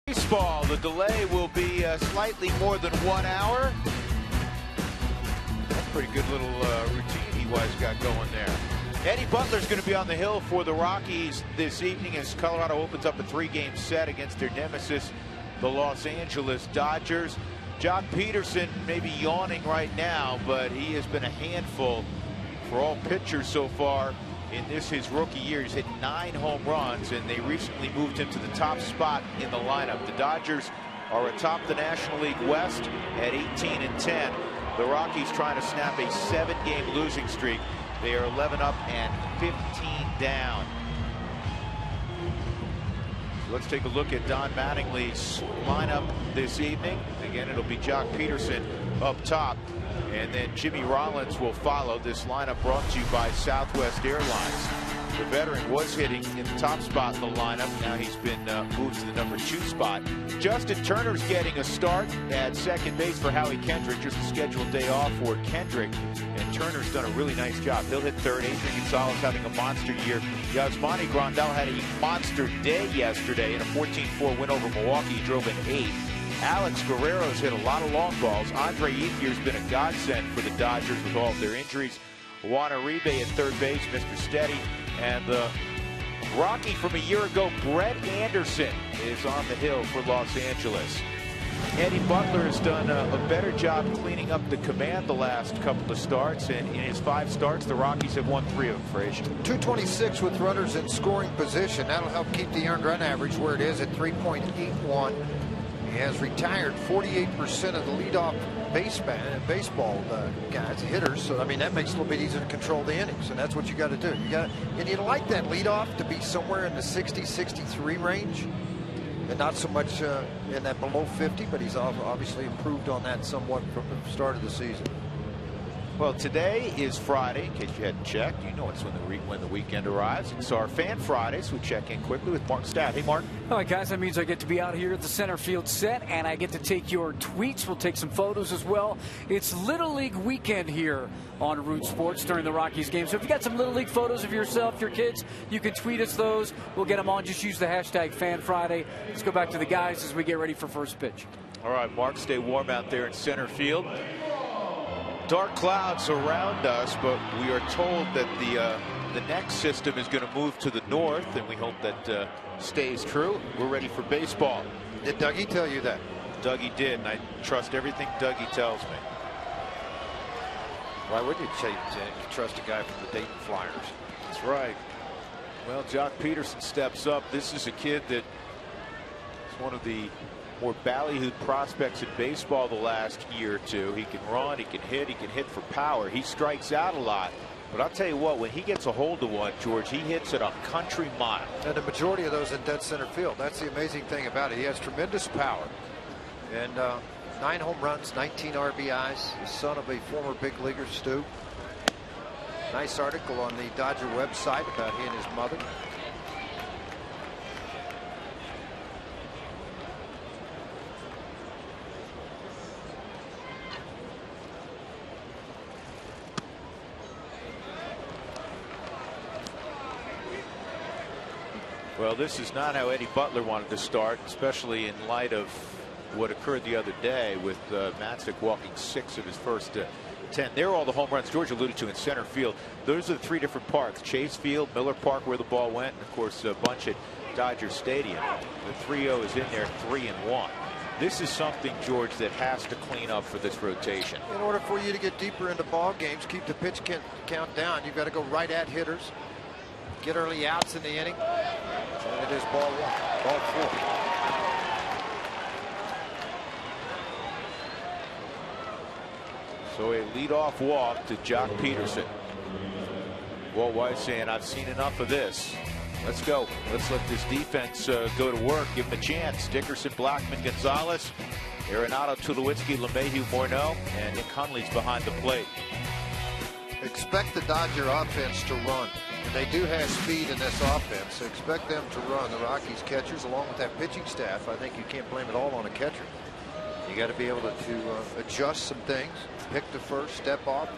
Baseball, the delay will be slightly more than 1 hour. That's a pretty good little routine Ewy's got going there. Eddie Butler's going to be on the hill for the Rockies this evening as Colorado opens up a 3-game set against their nemesis, the Los Angeles Dodgers. Jock Peterson may be yawning right now, but he has been a handful for all pitchers so far in his rookie year. He's hit 9 home runs, and they recently moved him to the top spot in the lineup. The Dodgers are atop the National League West at 18-10. The Rockies trying to snap a 7-game losing streak. They are 11 up and 15 down. Let's take a look at Don Mattingly's lineup this evening. Again, it'll be Jock Peterson up top, and then Jimmy Rollins will follow. This lineup brought to you by Southwest Airlines. The veteran was hitting in the top spot in the lineup. Now he's been moved to the number 2 spot. Justin Turner's getting a start at second base for Howie Kendrick. Just a scheduled day off for Kendrick, and Turner's done a really nice job. He'll hit third. Adrian Gonzalez having a monster year. Yasmani Grandal had a monster day yesterday in a 14-4 win over Milwaukee. He drove an 8. Alex Guerrero's hit a lot of long balls. Andre Ethier's been a godsend for the Dodgers with all of their injuries. Juan Uribe at third base, Mr. Steady. And the Rocky from a year ago, Brett Anderson, is on the hill for Los Angeles. Eddie Butler has done a better job cleaning up the command the last couple of starts, and in his 5 starts, the Rockies have won 3 of them, Frazier. 226 with runners in scoring position. That'll help keep the earned run average where it is at 3.81. He has retired 48% of the leadoff baseball guys, hitters. So I mean, that makes it a little bit easier to control the innings, and that's what you got to do. And you like that leadoff to be somewhere in the 60-63 range, and not so much in that below 50. But he's obviously improved on that somewhat from the start of the season. Well, today is Friday. In case you hadn't checked, you know it's when the weekend arrives. It's our Fan Fridays. We check in quickly with Mark Stout. Hey, Mark. All right, guys, that means I get to be out here at the center field set, and I get to take your tweets. We'll take some photos as well. It's Little League weekend here on Root Sports during the Rockies game. So if you got some Little League photos of yourself, your kids, you can tweet us those. We'll get them on. Just use the hashtag Fan Friday. Let's go back to the guys as we get ready for first pitch. All right, Mark, stay warm out there in center field. Dark clouds around us, but we are told that the next system is going to move to the north, and we hope that stays true. We're ready for baseball. Did Dougie tell you that? Dougie did, and I trust everything Dougie tells me. Why would you trust a guy from the Dayton Flyers? That's right. Well, Jock Peterson steps up. This is a kid that is one of the more ballyhooed prospects in baseball the last year or two. He can run, he can hit for power. He strikes out a lot. But I'll tell you what, when he gets a hold of one, George, he hits it a country mile. And the majority of those in dead center field. That's the amazing thing about it. He has tremendous power. And 9 home runs, 19 RBIs. The son of a former big leaguer, Stu. Nice article on the Dodger website about he and his mother. Well, this is not how Eddie Butler wanted to start, especially in light of what occurred the other day with Matzik walking 6 of his first 10. There are all the home runs George alluded to in center field. Those are the 3 different parks: Chase Field, Miller Park, where the ball went, and of course a bunch at Dodger Stadium. The 3-0 is in there, 3-1. This is something, George, that has to clean up for this rotation. In order for you to get deeper into ball games, keep the pitch count down, you've got to go right at hitters. Get early outs in the inning. And it is ball 1, ball 4. So a leadoff walk to Jock Peterson. Walt Weiss saying, I've seen enough of this. Let's go. Let's let this defense go to work. Give him a chance. Dickerson, Blackman, Gonzalez, Arenado, Tulowitzki, LeMahieu, Morneau, and Nick Hundley's behind the plate. Expect the Dodger offense to run. And they do have speed in this offense, so expect them to run. The Rockies catchers, along with that pitching staff, I think you can't blame it all on a catcher. You got to be able to adjust some things, pick the first, step off,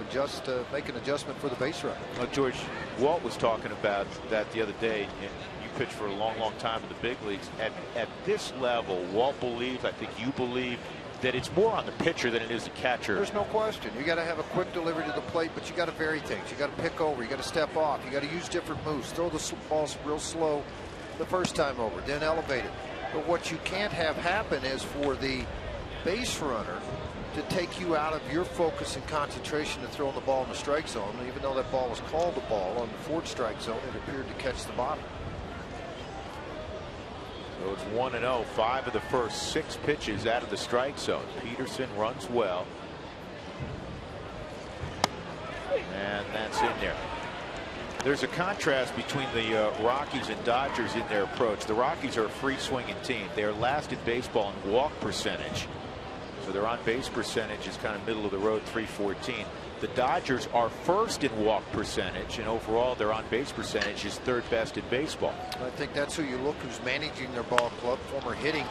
make an adjustment for the base runner. Well, George, Walt was talking about that the other day, and you pitched for a long, long time in the big leagues. At this level, Walt believes, I think you believe, that it's more on the pitcher than it is the catcher. There's no question. You got to have a quick delivery to the plate, but you got to vary things. You got to pick over. You got to step off. You got to use different moves. Throw the balls real slow the first time over, then elevate it. But what you can't have happen is for the base runner to take you out of your focus and concentration to throwing the ball in the strike zone. And even though that ball was called the ball on the fourth strike zone, it appeared to catch the bottom. So it's 1-0. 5 of the first 6 pitches out of the strike zone. Peterson runs well. And that's in there. There's a contrast between the Rockies and Dodgers in their approach. The Rockies are a free swinging team. They are last in baseball in walk percentage. So their on base percentage is kind of middle of the road, 314. The Dodgers are first in walk percentage, and overall their on base percentage is 3rd best in baseball. I think that's who you look who's managing their ball club. Former hitting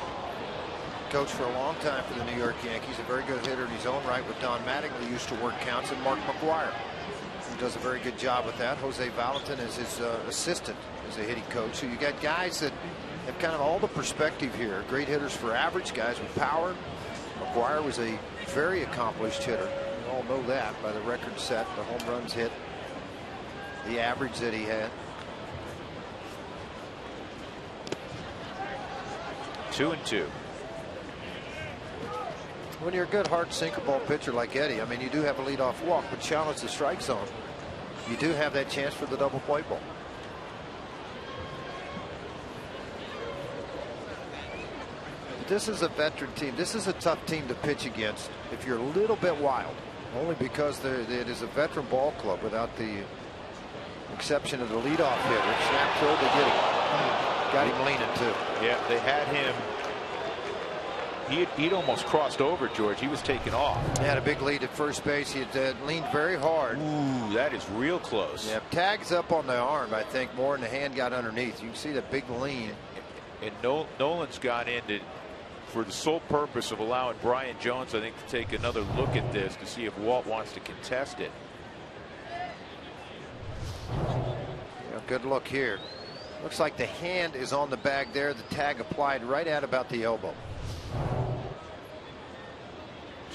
coach for a long time for the New York Yankees, a very good hitter in his own right with Don Mattingly, used to work counts, and Mark McGuire, who does a very good job with that. Jose Valentin is his assistant as a hitting coach. So you got guys that have kind of all the perspective here. Great hitters for average, guys with power. McGuire was a very accomplished hitter. We all know that by the record set, the home runs hit, the average that he had. 2-2. When you're a good hard sinker ball pitcher like Eddie, I mean, you do have a leadoff walk, but challenge the strike zone, you do have that chance for the double play ball. This is a veteran team. This is a tough team to pitch against if you're a little bit wild, only because it is a veteran ball club without the exception of the leadoff hitter. Snap throw, they get him. Got him leaning too. Yeah, they had him. He'd almost crossed over, George. He was taken off. He had a big lead at first base. He had leaned very hard. Ooh, that is real close. Yeah, tags up on the arm, I think, more than the hand got underneath. You can see that big lean. And Nolan's got into for the sole purpose of allowing Brian Jones, I think, to take another look at this to see if Walt wants to contest it. Yeah, good look here. Looks like the hand is on the bag there. The tag applied right at about the elbow.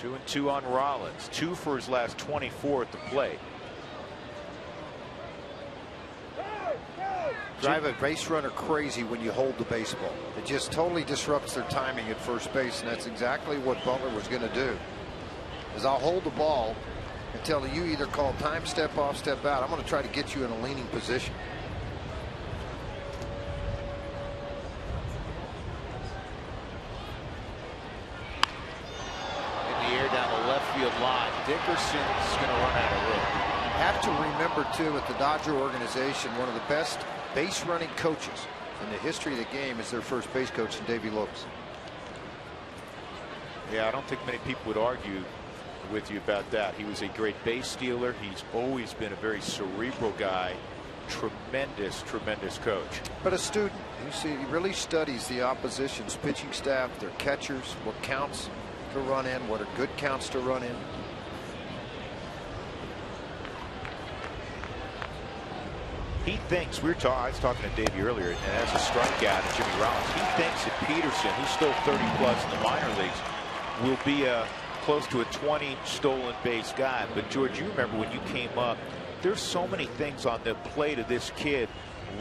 2-2 on Rollins. 2 for his last 24 at the plate. Drive a base runner crazy when you hold the baseball. It just totally disrupts their timing at first base, and that's exactly what Butler was going to do. Is I'll hold the ball until you either call time, step off, step out. I'm going to try to get you in a leaning position. In the air down the left field line. Dickerson's going to run out of room. Have to remember too, at the Dodger organization, one of the best base running coaches in the history of the game is their first base coach, Davey Lopes. Yeah, I don't think many people would argue with you about that. He was a great base stealer. He's always been a very cerebral guy. Tremendous coach. But a student. You see, he really studies the opposition's pitching staff, their catchers, what counts to run in, what are good counts to run in. He thinks, I was talking to Davey earlier, and as a strikeout at Jimmy Rollins, he thinks that Peterson, who's still 30 plus in the minor leagues, will be close to a 20 stolen base guy. But George, you remember when you came up, there's so many things on the plate of this kid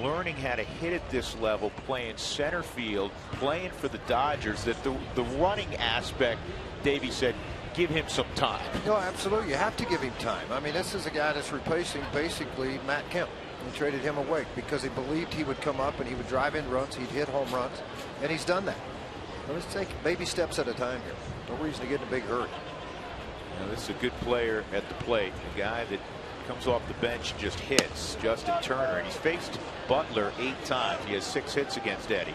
learning how to hit at this level, playing center field, playing for the Dodgers, that the running aspect, Davey said, give him some time. No, absolutely. You have to give him time. I mean, this is a guy that's replacing basically Matt Kemp. He traded him away because he believed he would come up and he would drive in runs, he'd hit home runs, and he's done that. Well, let's take baby steps at a time here. No reason to get in a big hurry. Now, this is a good player at the plate, a guy that comes off the bench and just hits. Justin Turner, and he's faced Butler 8 times. He has 6 hits against Eddie.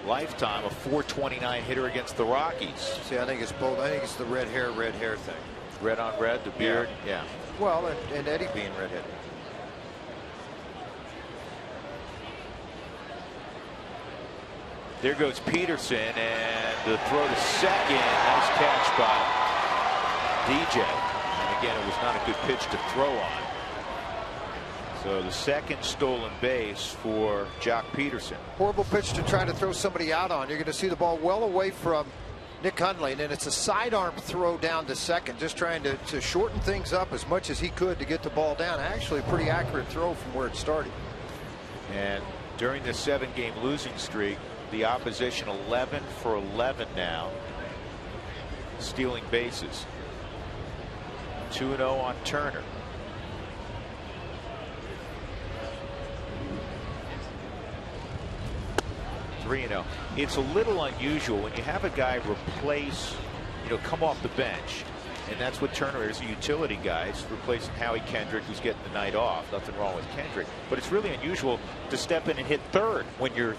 Lifetime, a .429 hitter against the Rockies. See, I think it's both. I think it's the red hair thing. Red on red, the beard. Yeah. Well, and Eddie being redheaded. There goes Peterson, and the throw to second. Nice catch by DJ. And again, it was not a good pitch to throw on. So the second stolen base for Jock Peterson. Horrible pitch to try to throw somebody out on. You're going to see the ball well away from Nick Hundley, and it's a sidearm throw down to second, just trying to shorten things up as much as he could to get the ball down. Actually, a pretty accurate throw from where it started. And during this 7-game losing streak, the opposition 11 for 11 now, stealing bases. 2-0 on Turner. It's a little unusual when you have a guy replace, come off the bench, and that's what Turner is, a utility guy. He's replacing Howie Kendrick, who's getting the night off. Nothing wrong with Kendrick, but it's really unusual to step in and hit third when you're,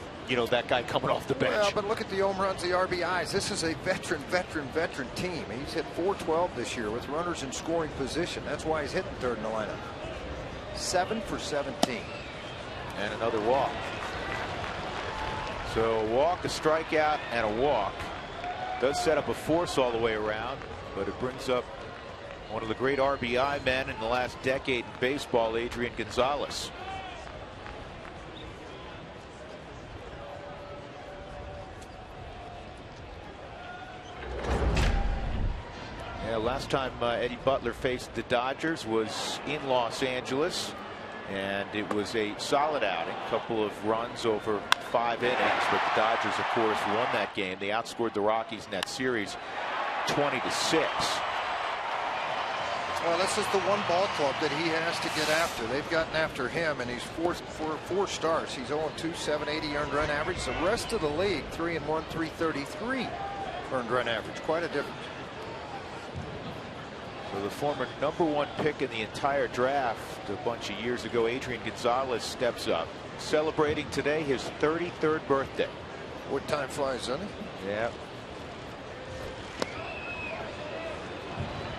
that guy coming off the bench. Well, but look at the home runs, the RBIs. This is a veteran team. He's hit .412 this year with runners in scoring position. That's why he's hitting third in the lineup. 7 for 17. And another walk. So a walk, a strikeout, and a walk. Does set up a force all the way around, but it brings up one of the great RBI men in the last decade in baseball, Adrian Gonzalez. Yeah, last time Eddie Butler faced the Dodgers was in Los Angeles, and it was a solid outing. A couple of runs over 5 innings, but the Dodgers, of course, won that game. They outscored the Rockies in that series 20-6. Well, this is the one ball club that he has to get after. They've gotten after him, and he's four stars. He's 0-2, 780 earned run average. The rest of the league, 3-1, 333 earned run average. Quite a difference. So the former #1 pick in the entire draft a bunch of years ago, Adrian Gonzalez, steps up, celebrating today his 33rd birthday. What time flies, doesn't it? Yeah.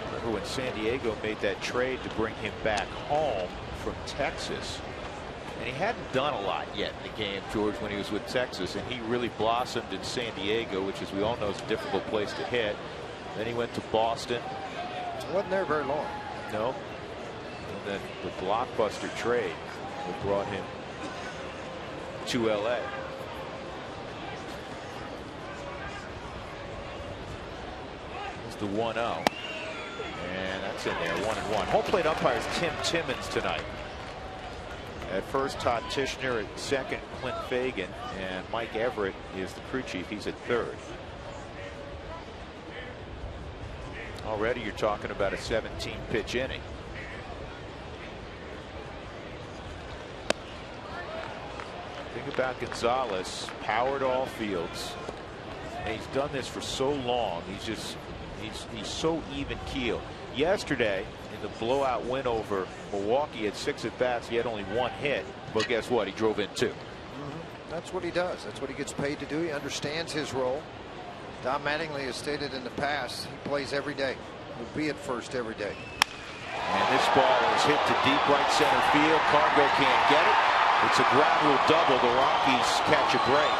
Remember when San Diego made that trade to bring him back home from Texas, and he hadn't done a lot yet in the game, George, when he was with Texas, and he really blossomed in San Diego, which, as we all know, is a difficult place to hit. Then he went to Boston. Wasn't there very long. No. And then the blockbuster trade that brought him to LA. It's the 1-0. And that's in there, 1-1. Home plate umpire is Tim Timmons tonight. At first, Todd Tishner. At second, Clint Fagan. And Mike Everett is the crew chief. He's at third. Already you're talking about a 17-pitch inning. Think about Gonzalez, power to all fields, and he's done this for so long. He's so even keel. Yesterday in the blowout win over Milwaukee, at 6 at bats, he had only 1 hit, but guess what? He drove in 2. That's what he does. That's what he gets paid to do. He understands his role. Don Mattingly has stated in the past he plays every day. He'll be at first every day. And this ball is hit to deep right center field. Cargo can't get it. It's a ground rule double. The Rockies catch a break.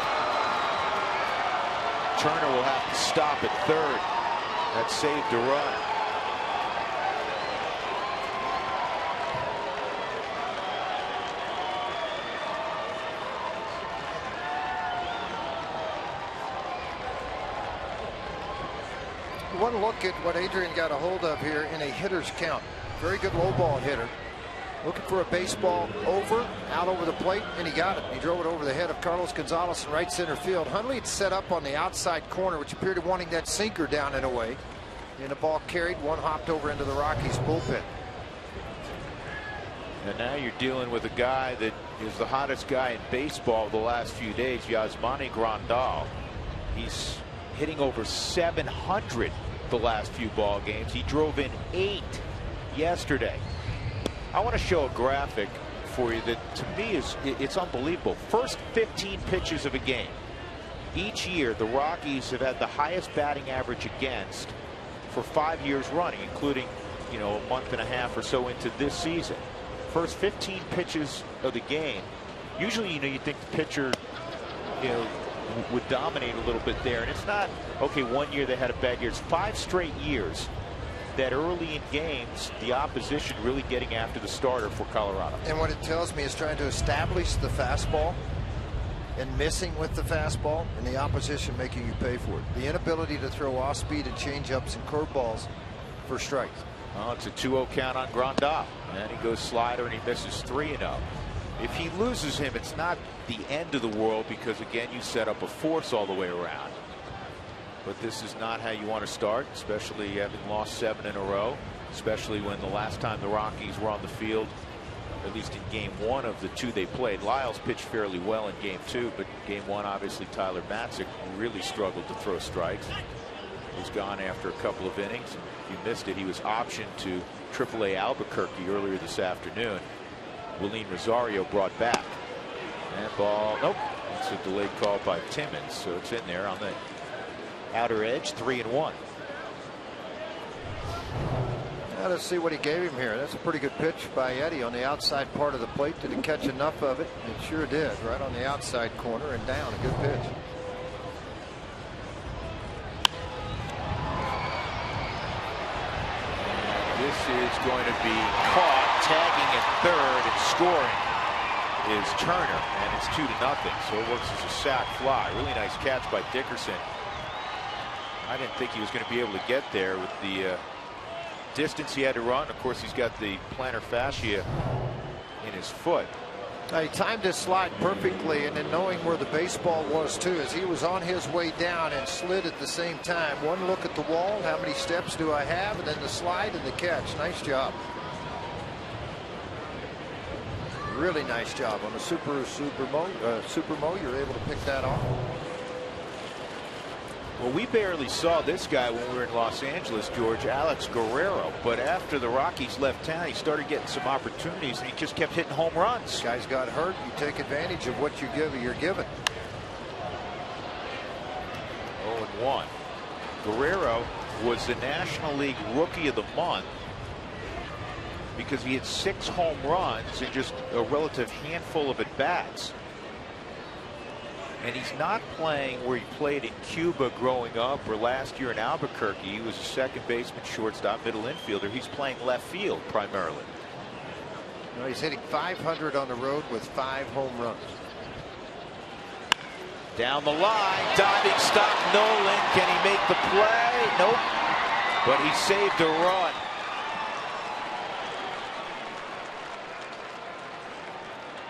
Turner will have to stop at third. That saved a run. One look at what Adrian got a hold of here in a hitter's count. Very good low ball hitter. Looking for a baseball out over the plate, and he got it. He drove it over the head of Carlos Gonzalez in right center field. Hundley had set up on the outside corner, which appeared to wanting that sinker down and away. And the ball carried, one hopped over into the Rockies bullpen. And now you're dealing with a guy that is the hottest guy in baseball the last few days, Yasmani Grandal. He's hitting over 700 the last few ball games. He drove in 8 yesterday. I want to show a graphic for you that to me it's unbelievable. First 15 pitches of a game. Each year the Rockies have had the highest batting average against for 5 years running, including a month and a half or so into this season. First 15 pitches of the game. Usually you think the pitcher would dominate a little bit there, and it's not okay. 1 year they had a bad year. It's 5 straight years that early in games, the opposition really getting after the starter for Colorado. And what it tells me is trying to establish the fastball and missing with the fastball, and the opposition making you pay for it. The inability to throw off speed and changeups and curveballs for strikes. Well, it's a 2-0 count on Grandal, and he goes slider and he misses 3-0. If he loses him, it's not the end of the world, because again, you set up a force all the way around. But this is not how you want to start, especially having lost 7 in a row, especially when the last time the Rockies were on the field, at least in game 1 of the 2 they played. Lyles pitched fairly well in game 2, but game 1, obviously Tyler Matzik really struggled to throw strikes. He was gone after a couple of innings. If you missed it, he was optioned to AAA Albuquerque earlier this afternoon. Willeen Rosario brought back. And ball, nope, it's a delayed call by Timmons, so it's in there on the outer edge. 3-1. Now let's see what he gave him here. That's a pretty good pitch by Eddie on the outside part of the plate. Did he catch enough of it? It sure did. Right on the outside corner and down. A good pitch. This is going to be caught. Tagging at third and scoring is Turner, and it's 2-0. So it works as a sac fly. Really nice catch by Dickerson. I didn't think he was going to be able to get there with the distance he had to run. Of course, he's got the plantar fascia in his foot. He timed his slide perfectly, and then knowing where the baseball was too, as he was on his way down and slid at the same time. One look at the wall, how many steps do I have, and then the slide and the catch. Nice job. Really nice job on the super mo. You're able to pick that off. Well, we barely saw this guy when we were in Los Angeles, George, Alex Guerrero. But after the Rockies left town, he started getting some opportunities, and he just kept hitting home runs. Guys got hurt. You take advantage of what you're given. 0-1. Guerrero was the National League Rookie of the Month because he had 6 home runs in just a relative handful of at-bats. And he's not playing where he played in Cuba growing up or last year in Albuquerque. He was a second baseman, shortstop, middle infielder. He's playing left field primarily. Well, he's hitting .500 on the road with 5 home runs. Down the line, diving stop, Nolan. Can he make the play? Nope. But he saved a run.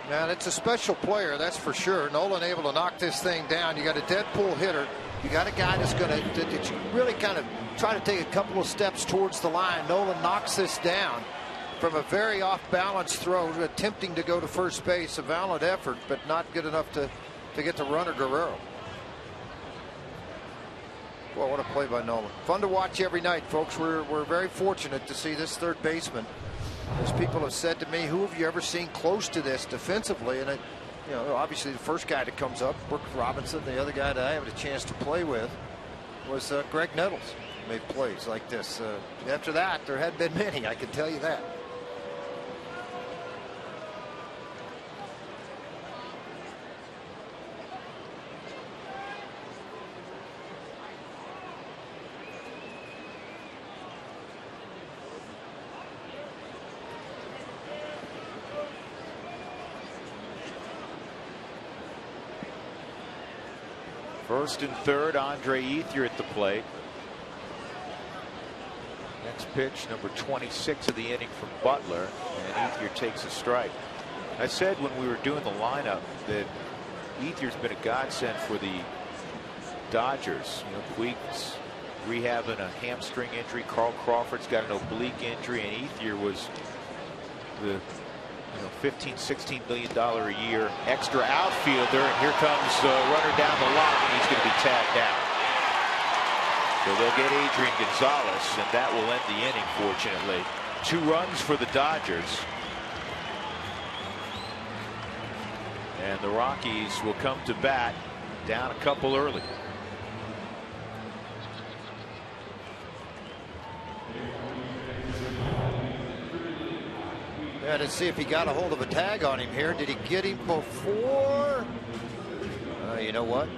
Now, it's a special player, that's for sure. Nolan able to knock this thing down. You got a Deadpool hitter. You got a guy that's going to really kind of try to take a couple of steps towards the line. Nolan knocks this down from a very off-balance throw, attempting to go to first base. A valiant effort, but not good enough to get the runner, Guerrero. Well, what a play by Nolan. Fun to watch every night, folks. We're very fortunate to see this third baseman. As people have said to me, who have you ever seen close to this defensively? And obviously the first guy that comes up, Brooks Robinson. The other guy that I had a chance to play with was Greg Nettles. Made plays like this. After that, there hadn't been many, I can tell you that. First and third, Andre Ethier at the plate. Next pitch, number 26 of the inning from Butler, and Ethier takes a strike. I said when we were doing the lineup that Ethier's been a godsend for the Dodgers. Puig's rehabbing a hamstring injury. Carl Crawford's got an oblique injury, and Ethier was the $15-16 million a year extra outfielder, and here comes a runner down the line, and he's going to be tagged out. So they'll get Adrian Gonzalez, and that will end the inning, fortunately. 2 runs for the Dodgers. And the Rockies will come to bat down a couple early. Yeah, to see if he got a hold of a tag on him here. Did he get him before? You know what?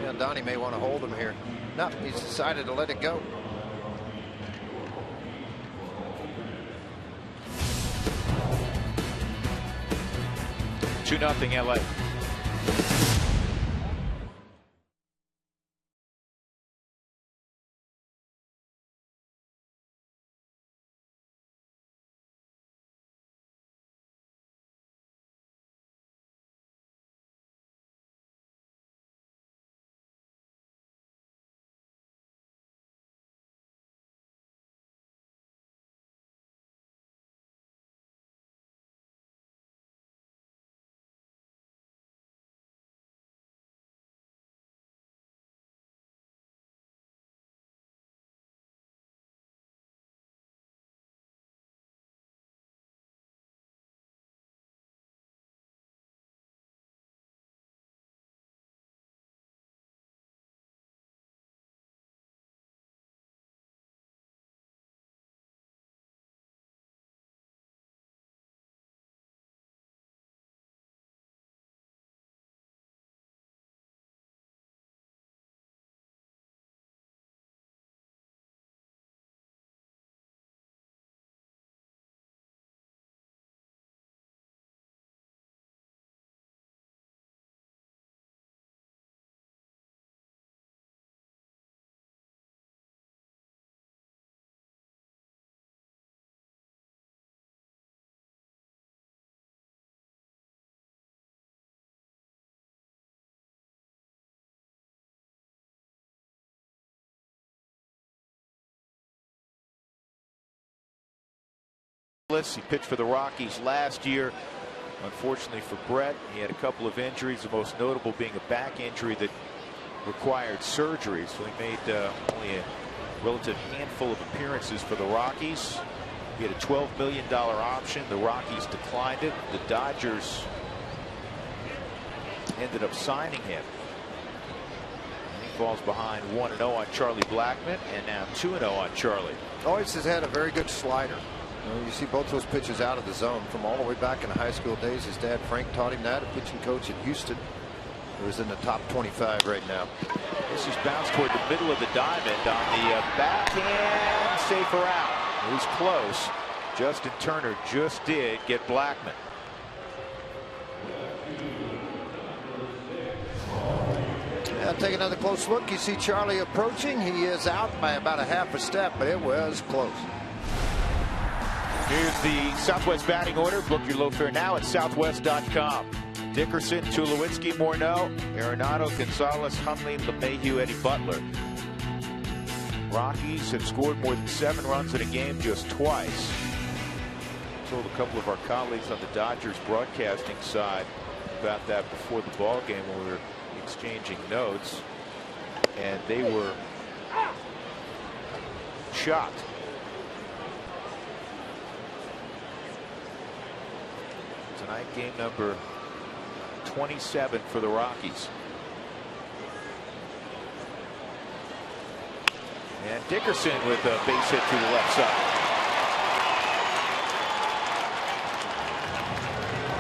Yeah, Donnie may want to hold him here. No, he's decided to let it go. 2-0 LA. He pitched for the Rockies last year. Unfortunately for Brett, he had a couple of injuries, the most notable being a back injury that required surgery. So he made only a relative handful of appearances for the Rockies. He had a $12 million option. The Rockies declined it. The Dodgers ended up signing him. And he falls behind 1-0 on Charlie Blackmon, and now 2-0 on Charlie. Always has had a very good slider. You see both those pitches out of the zone from all the way back in the high school days. His dad Frank taught him that, a pitching coach in Houston, who's in the top 25 right now. This is bounced toward the middle of the diamond on the backhand, safer out. It was close. Justin Turner just did get Blackmon. Now take another close look. You see Charlie approaching. He is out by about a half a step, but it was close. Here's the Southwest batting order. Book your low fare now at southwest.com. Dickerson, Tulowitzki, Morneau, Arenado, Gonzalez, Hundley, LeMahieu, Eddie Butler. Rockies have scored more than 7 runs in a game just twice. I told a couple of our colleagues on the Dodgers broadcasting side about that before the ball game when we were exchanging notes, and they were shocked. Tonight, game number 27 for the Rockies. And Dickerson with a base hit to the left side.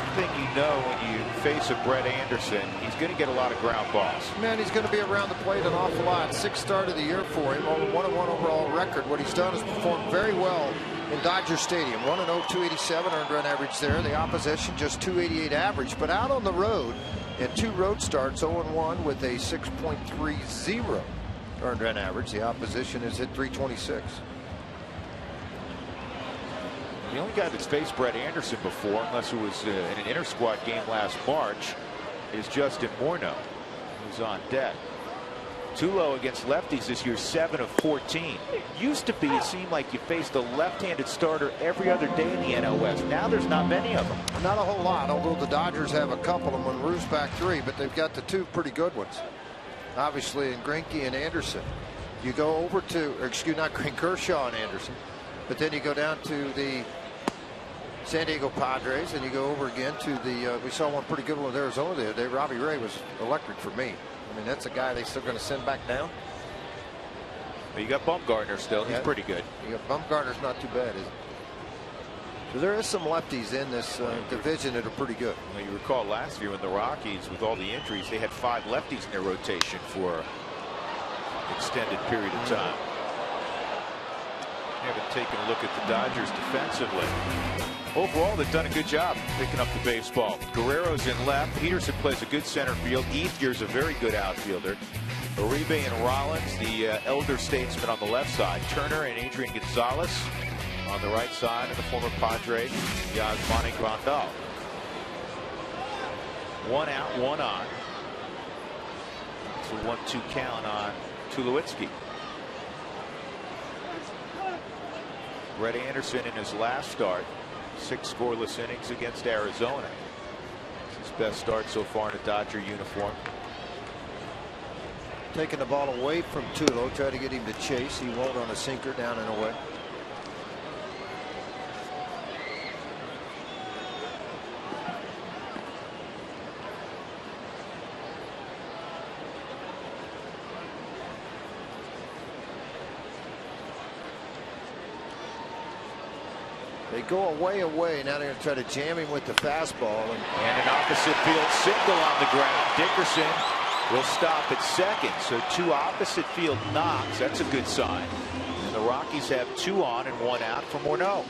One thing you know when you face a Brett Anderson, he's going to get a lot of ground balls. Man, he's going to be around the plate an awful lot. 6th start of the year for him, over 1-1 overall record. What he's done is performed very well in Dodger Stadium. 1-0, 287 earned run average there. The opposition just 288 average, but out on the road in 2 road starts, 0-1 with a 6.30 earned run average. The opposition is at 326. The only guy that's faced Brett Anderson before, unless it was in an inter-squad game last March, is Justin Morneau, who's on deck. Tulo against lefties this year, 7 of 14. Used to be, it seemed like you faced a left-handed starter every other day in the NL West. Now there's not many of them. Not a whole lot, although the Dodgers have a couple of them when Rue's back 3, but they've got the 2 pretty good ones. Obviously, in Greinke and Anderson. You go over to, or excuse not Kershaw and Anderson, but then you go down to the San Diego Padres, and you go over again to the, we saw one pretty good one with Arizona the other day. Robbie Ray was electric for me. I mean, that's a guy they're still going to send back down. But you got Bumgarner still. He's pretty good. You got Bumgarner's not too bad, is it? So there is some lefties in this division that are pretty good. Well, you recall last year when the Rockies, with all the injuries, they had 5 lefties in their rotation for an extended period of time. haven't taken a look at the Dodgers defensively. Overall, they've done a good job picking up the baseball. Guerrero's in left. Peterson plays a good center field. Ethier's a very good outfielder. Uribe and Rollins, the elder statesman, on the left side. Turner and Adrian Gonzalez on the right side, and the former Padre, Yasmani Grandal. 1 out, 1 on. It's a 1-2 count on Tulowitzki. Brett Anderson in his last start, 6 scoreless innings against Arizona. It's his best start so far in a Dodger uniform. Taking the ball away from Tulo, try to get him to chase. He won't on a sinker, down and away. They go away. Now they're going to try to jam him with the fastball. And an opposite field single on the ground. Dickerson will stop at second. So 2 opposite field knocks. That's a good sign. And the Rockies have 2 on and 1 out for Morneau.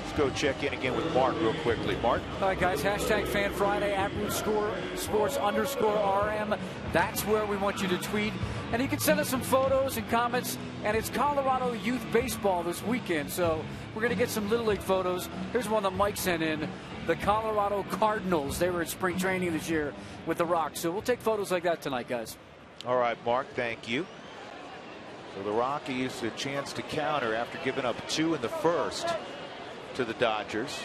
Let's go check in again with Mark real quickly. Mark. All right, guys. Hashtag Fan Friday at @RootSports_RM. That's where we want you to tweet. And you can send us some photos and comments. And it's Colorado Youth Baseball this weekend. So we're going to get some Little League photos. Here's one that Mike sent in. The Colorado Cardinals. They were at spring training this year with the Rocks. So we'll take photos like that tonight, guys. All right, Mark. Thank you. So the Rockies a chance to counter after giving up 2 in the first to the Dodgers.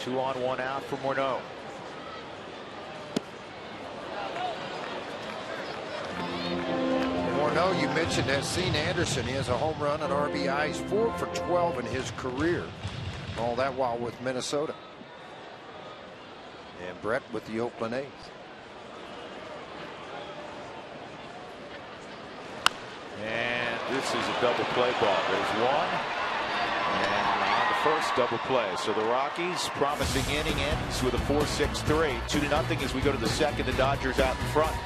2 on, 1 out for Morneau. Morneau, you mentioned, has seen Anderson. He has a home run and RBIs, 4 for 12 in his career. All that while with Minnesota. And Brett with the Oakland A's. And this is a double play ball. There's one. And on the first double play. So the Rockies promising inning ends with a 4-6-3. 2-0 as we go to the second. The Dodgers out in front.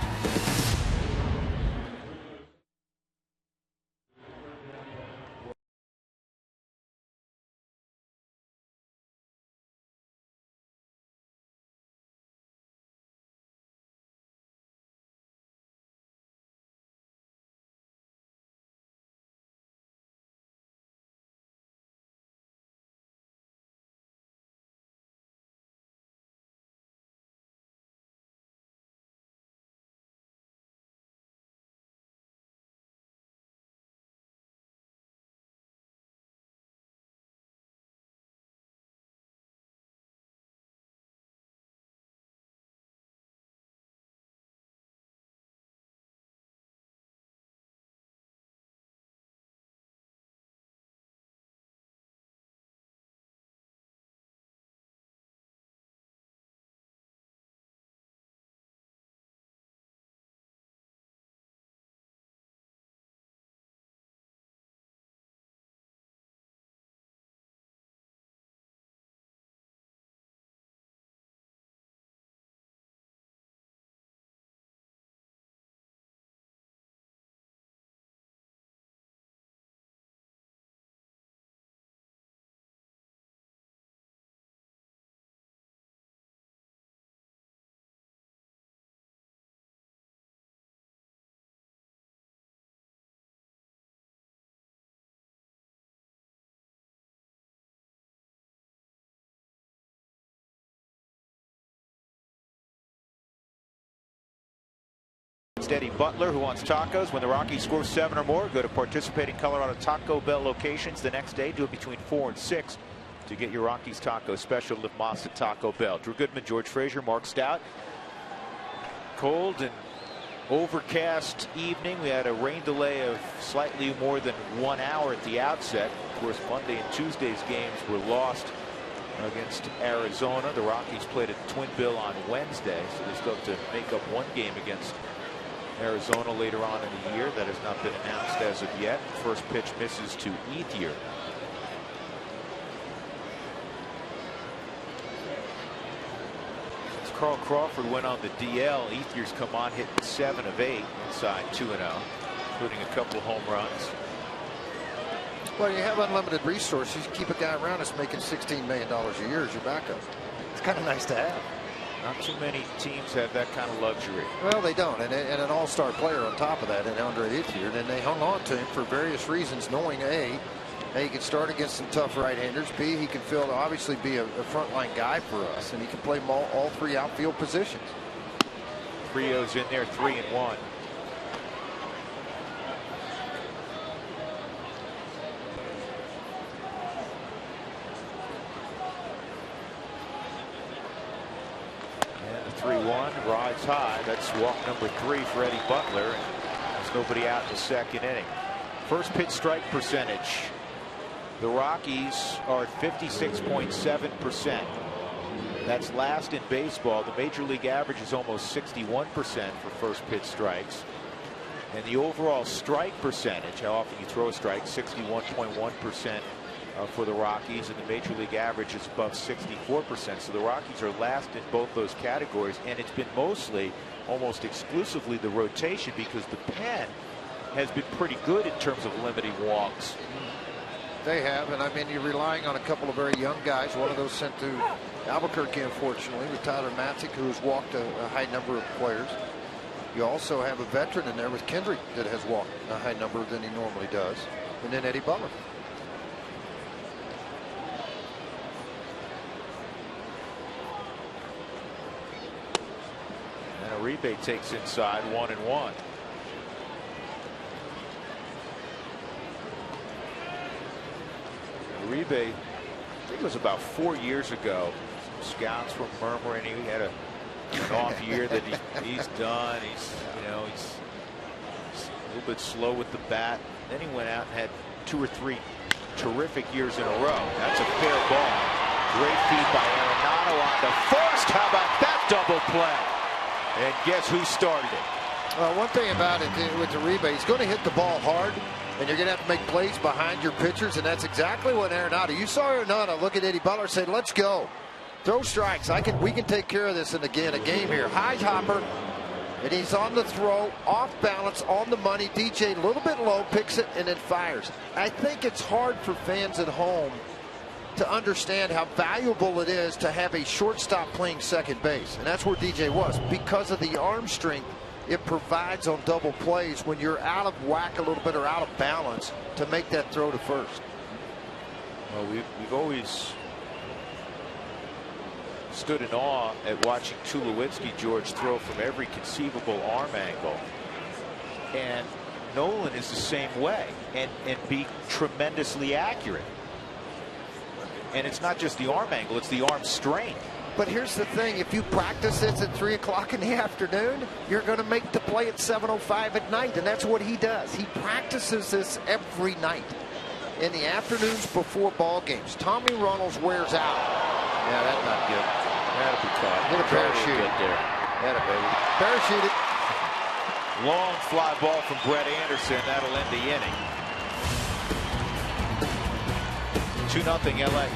Eddie Butler, who wants tacos. When the Rockies score 7 or more, go to participating Colorado Taco Bell locations the next day. Do it between 4 and 6 to get your Rockies taco special at Moss at Taco Bell. Drew Goodman, George Frazier, Mark Stout. Cold and overcast evening. We had a rain delay of slightly more than 1 hour at the outset. Of course, Monday and Tuesday's games were lost against Arizona. The Rockies played at Twin Bill on Wednesday, so they still have to make up 1 game against Arizona later on in the year. That has not been announced as of yet. First pitch misses to Ethier. Since Carl Crawford went on the DL, Ethier's come on hitting 7 of 8 inside 2-0, including a couple home runs. Well, you have unlimited resources. You keep a guy around that's making $16 million a year as your backup. It's kind of nice to have. Not too many teams have that kind of luxury. Well, they don't, and an all-star player on top of that, and Andre Ethier, and they hung on to him for various reasons, knowing A, he can start against some tough right-handers. B, he can obviously be a frontline guy for us, and he can play all three outfield positions. Rio's in there, 3-1. And the 3-1 rides high. That's walk number 3 for Eddie Butler. And there's nobody out in the second inning. First pitch strike percentage. The Rockies are at 56.7%. That's last in baseball. The major league average is almost 61% for first pitch strikes. And the overall strike percentage, how often you throw a strike, 61.1% for the Rockies, and the major league average is above 64%. So the Rockies are last in both those categories, and it's been mostly, almost exclusively, the rotation, because the pen has been pretty good in terms of limiting walks. They have, and I mean, you're relying on a couple of very young guys. One of those sent to Albuquerque, unfortunately, with Tyler Matzik, who has walked a high number of players. You also have a veteran in there with Kendrick that has walked a high number than he normally does, and then Eddie Butler. And Uribe takes inside, 1-1. Uribe, I think it was about 4 years ago, some scouts were murmuring he had an off year, that he's done. He's a little bit slow with the bat. Then he went out and had 2 or 3 terrific years in a row. That's a fair ball. Great feed by Arenado on the first. How about that double play? And guess who started it? Well, one thing about it with Uribe, he's going to hit the ball hard, and you're going to have to make plays behind your pitchers, and that's exactly what Arenado. You saw Arenado look at Eddie Butler and say, "Let's go, throw strikes. We can take care of this in a game here." High hopper, and he's on the throw, off balance, on the money. DJ a little bit low, picks it, and then fires. I think it's hard for fans at home to understand how valuable it is to have a shortstop playing second base, and that's where DJ was, because of the arm strength it provides on double plays when you're out of whack a little bit or out of balance to make that throw to first. Well, we've always stood in awe at watching Tulowitzki, George, throw from every conceivable arm angle, and Nolan is the same way, and be tremendously accurate. And it's not just the arm angle, it's the arm strength. But here's the thing, if you practice this at 3 o'clock in the afternoon, you're going to make the play at 7:05 at night, and that's what he does. He practices this every night in the afternoons before ball games. Tommy Runnels wears out. Yeah, that's not good. That'll be caught. Get a parachute. That a baby. Parachute it. Long fly ball from Brett Anderson. That'll end the inning. 2-0 LA.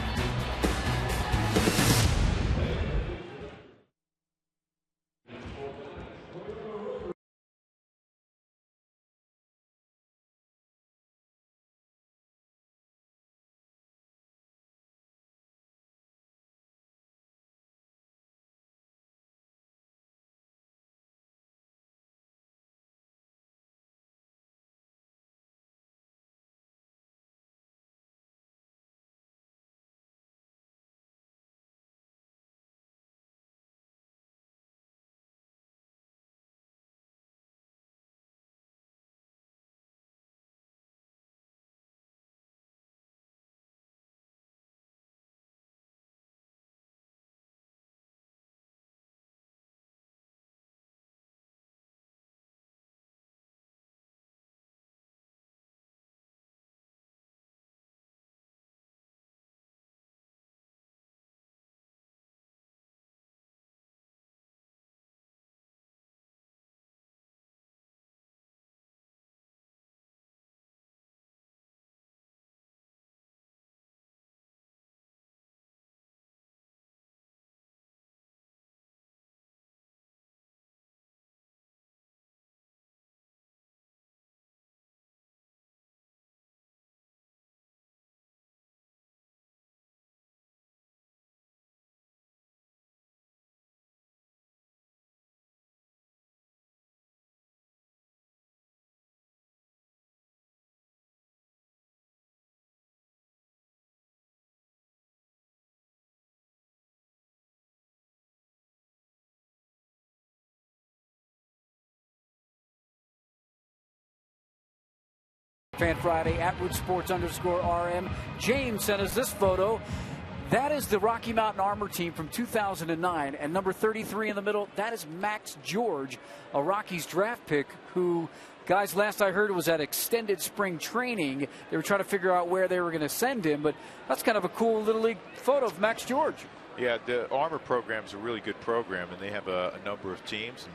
Fan Friday at @RootsSports_RM. James sent us this photo. That is the Rocky Mountain Armor team from 2009, and number 33 in the middle, that is Max George, a Rockies draft pick who, guys, last I heard was at extended spring training. They were trying to figure out where they were going to send him, but that's kind of a cool Little League photo of Max George. Yeah, the Armor program is a really good program, and they have a number of teams. And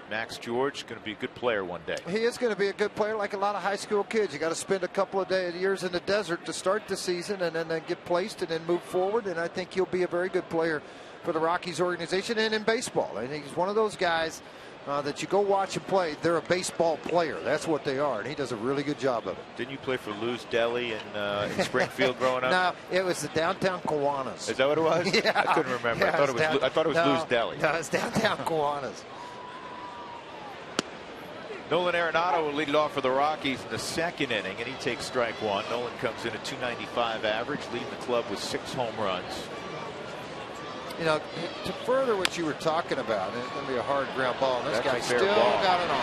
Max George is going to be a good player one day. He is going to be a good player, like a lot of high school kids. You got to spend a couple of years in the desert to start the season, and then get placed and then move forward. And I think he'll be a very good player for the Rockies organization and in baseball. I think he's one of those guys that you go watch him play. They're a baseball player. That's what they are, and he does a really good job of it. Didn't you play for Lou's Deli in Springfield growing up? No, it was the downtown Kiwanis. Is that what it was? Yeah. I couldn't remember. Yeah, I thought it was Lou's Deli. No, it's downtown Kiwanis. Nolan Arenado will lead it off for the Rockies in the second inning, and he takes strike one. Nolan comes in at .295 average, leading the club with 6 home runs. You know, to further what you were talking about, it's going to be a hard ground ball. And this guy still got it on.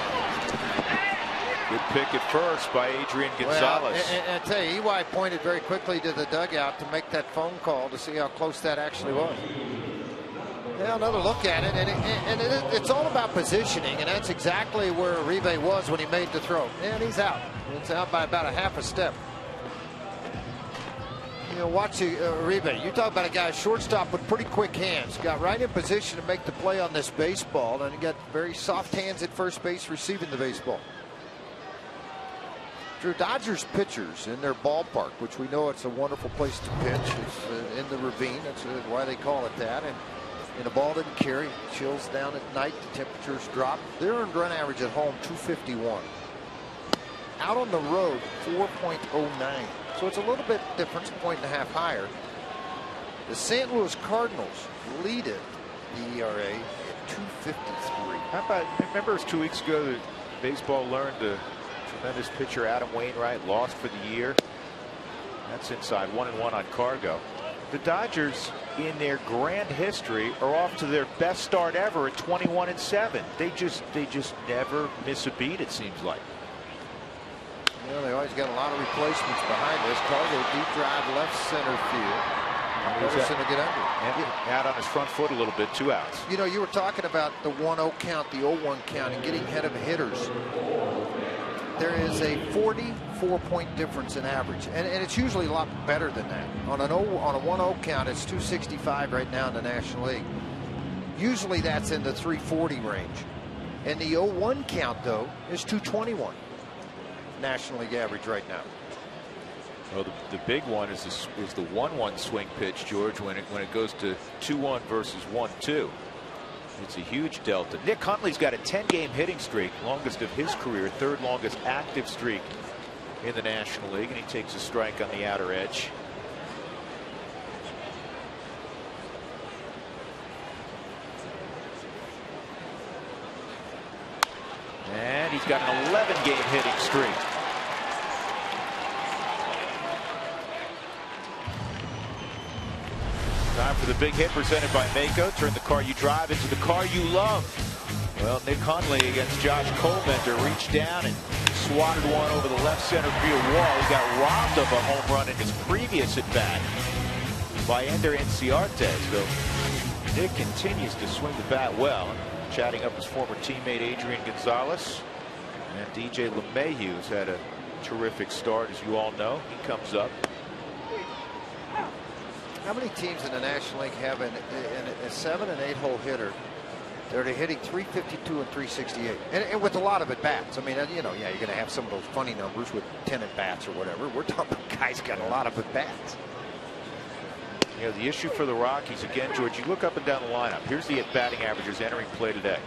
Good pick at first by Adrian Gonzalez. Well, and I tell you, EY pointed very quickly to the dugout to make that phone call to see how close that actually was. Yeah, another look at it, and it's all about positioning, and that's exactly where Uribe was when he made the throw. And he's out. It's out by about a half a step. You know, watch Uribe. You talk about a guy, shortstop with pretty quick hands. Got right in position to make the play on this baseball, and he got very soft hands at first base receiving the baseball. Drew, Dodgers pitchers in their ballpark, which we know it's a wonderful place to pitch. It's in the ravine. That's why they call it that. And the ball didn't carry. Chills down at night. The temperatures drop. Their earned run average at home, 251. Out on the road, 4.09. So it's a little bit different, a point and a half higher. The St. Louis Cardinals lead it, the ERA at 253. How about, remember it was 2 weeks ago that baseball learned the tremendous pitcher Adam Wainwright lost for the year? That's inside 1-1 on Cargo. The Dodgers, in their grand history, are off to their best start ever at 21-7. They just never miss a beat, it seems like. Well, they always got a lot of replacements behind this. Cargo deep drive left center field. Anderson to get under. Out on his front foot a little bit, 2 outs. You know, you were talking about the 1-0 count, the 0-1 count, and getting ahead of hitters. There is a 44-point difference in average, and it's usually a lot better than that. On a 1-0 count, it's 265 right now in the National League. Usually that's in the 340 range. And the 0-1 count, though, is 221. National League average right now. Well, the big one is the 1-1 swing pitch, George, when it goes to 2-1 versus 1-2. It's a huge delta. Nick Huntley's got a 10-game hitting streak, longest of his career, 3rd longest active streak in the National League, and he takes a strike on the outer edge. And he's got an 11-game hitting streak. Time for the big hit presented by Mako. Turn the car you drive into the car you love. Well, Nick Huntley against Josh Colbender reached down and swatted one over the left center field wall. He got robbed of a home run in his previous at bat by Ender Inciarte. So Nick continues to swing the bat well. Chatting up his former teammate Adrian Gonzalez, and DJ LeMahieu has had a terrific start, as you all know. He comes up. How many teams in the National League have a 7- and 8-hole hitter? They're hitting 352 and 368, and with a lot of at bats. I mean, you know, yeah, you're going to have some of those funny numbers with 10 at bats or whatever. We're talking about guys got a lot of at bats. You know, the issue for the Rockies, again, George, you look up and down the lineup. Here's the batting averages entering play today.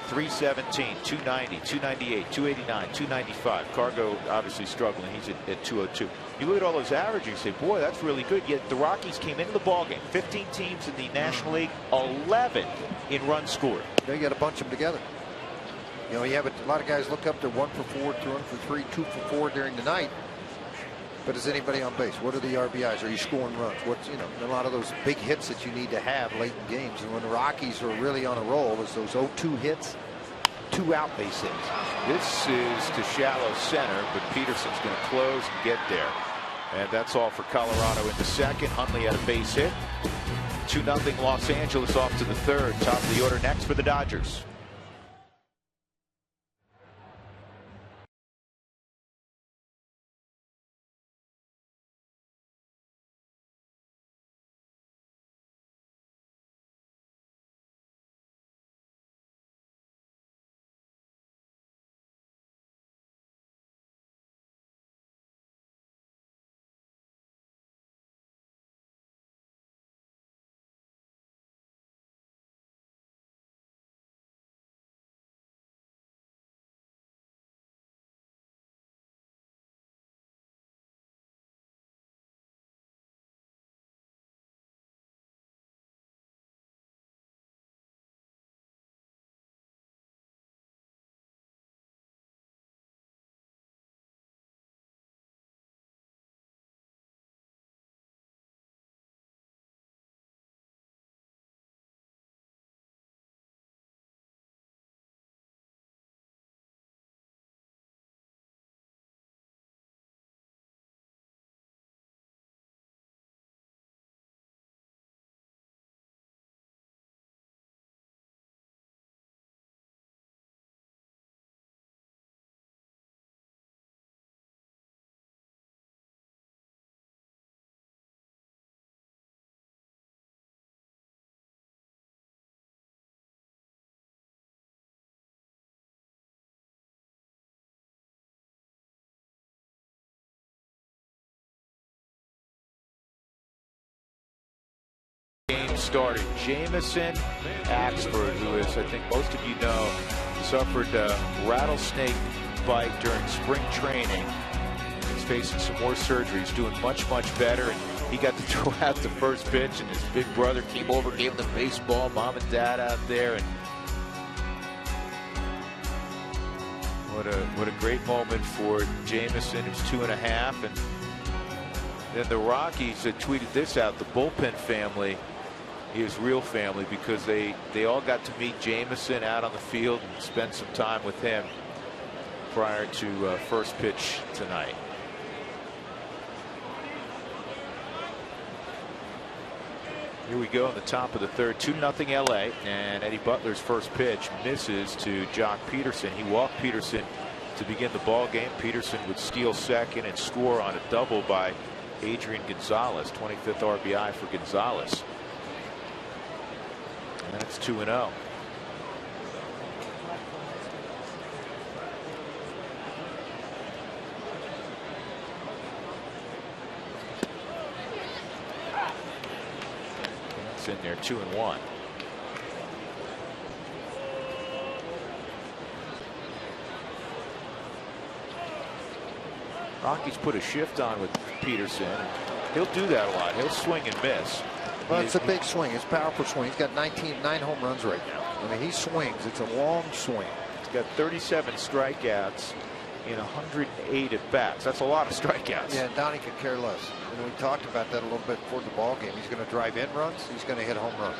317, 290, 298, 289, 295. Cargo obviously struggling. He's at 202. You look at all those averages, you say, boy, that's really good. Yet the Rockies came into the ballgame. 15 teams in the National League, 11 in runs scored. Now you got to bunch them together. You know, you have a lot of guys look up. They're 1 for 4, 2 for 3, 2 for 4 during the night. But is anybody on base? What are the RBIs? Are you scoring runs? What's, you know, a lot of those big hits that you need to have late in games. And when the Rockies are really on a roll, is those 0-2 hits, 2 out base hits. This is to shallow center, but Peterson's going to close and get there. And that's all for Colorado into second. Hundley had a base hit. 2-0 Los Angeles off to the third. Top of the order next for the Dodgers. Game started. Jamison Axford, who is, I think most of you know, suffered a rattlesnake bite during spring training. He's facing some more surgery. He's doing much better. And he got to throw out the first pitch, and his big brother came over, gave him the baseball. Mom and Dad out there, and what a great moment for Jamison, who's 2.5. And then the Rockies had tweeted this out. The bullpen family is real family, because they all got to meet Jamison out on the field and spend some time with him prior to first pitch tonight. Here we go in the top of the third. 2-0 LA, and Eddie Butler's first pitch misses to Jock Peterson. He walked Peterson to begin the ball game. Peterson would steal second and score on a double by Adrian Gonzalez. 25th RBI for Gonzalez. And it's 2-0. It's in there, 2-1. Rockies put a shift on with Peterson. He'll do that a lot. He'll swing and miss. Well, it's a big swing. It's a powerful swing. He's got 9 home runs right now. I mean, he swings. It's a long swing. He's got 37 strikeouts in 108 at bats. That's a lot of strikeouts. Yeah, Donnie could care less. And we talked about that a little bit before the ball game. He's going to drive in runs. He's going to hit home runs.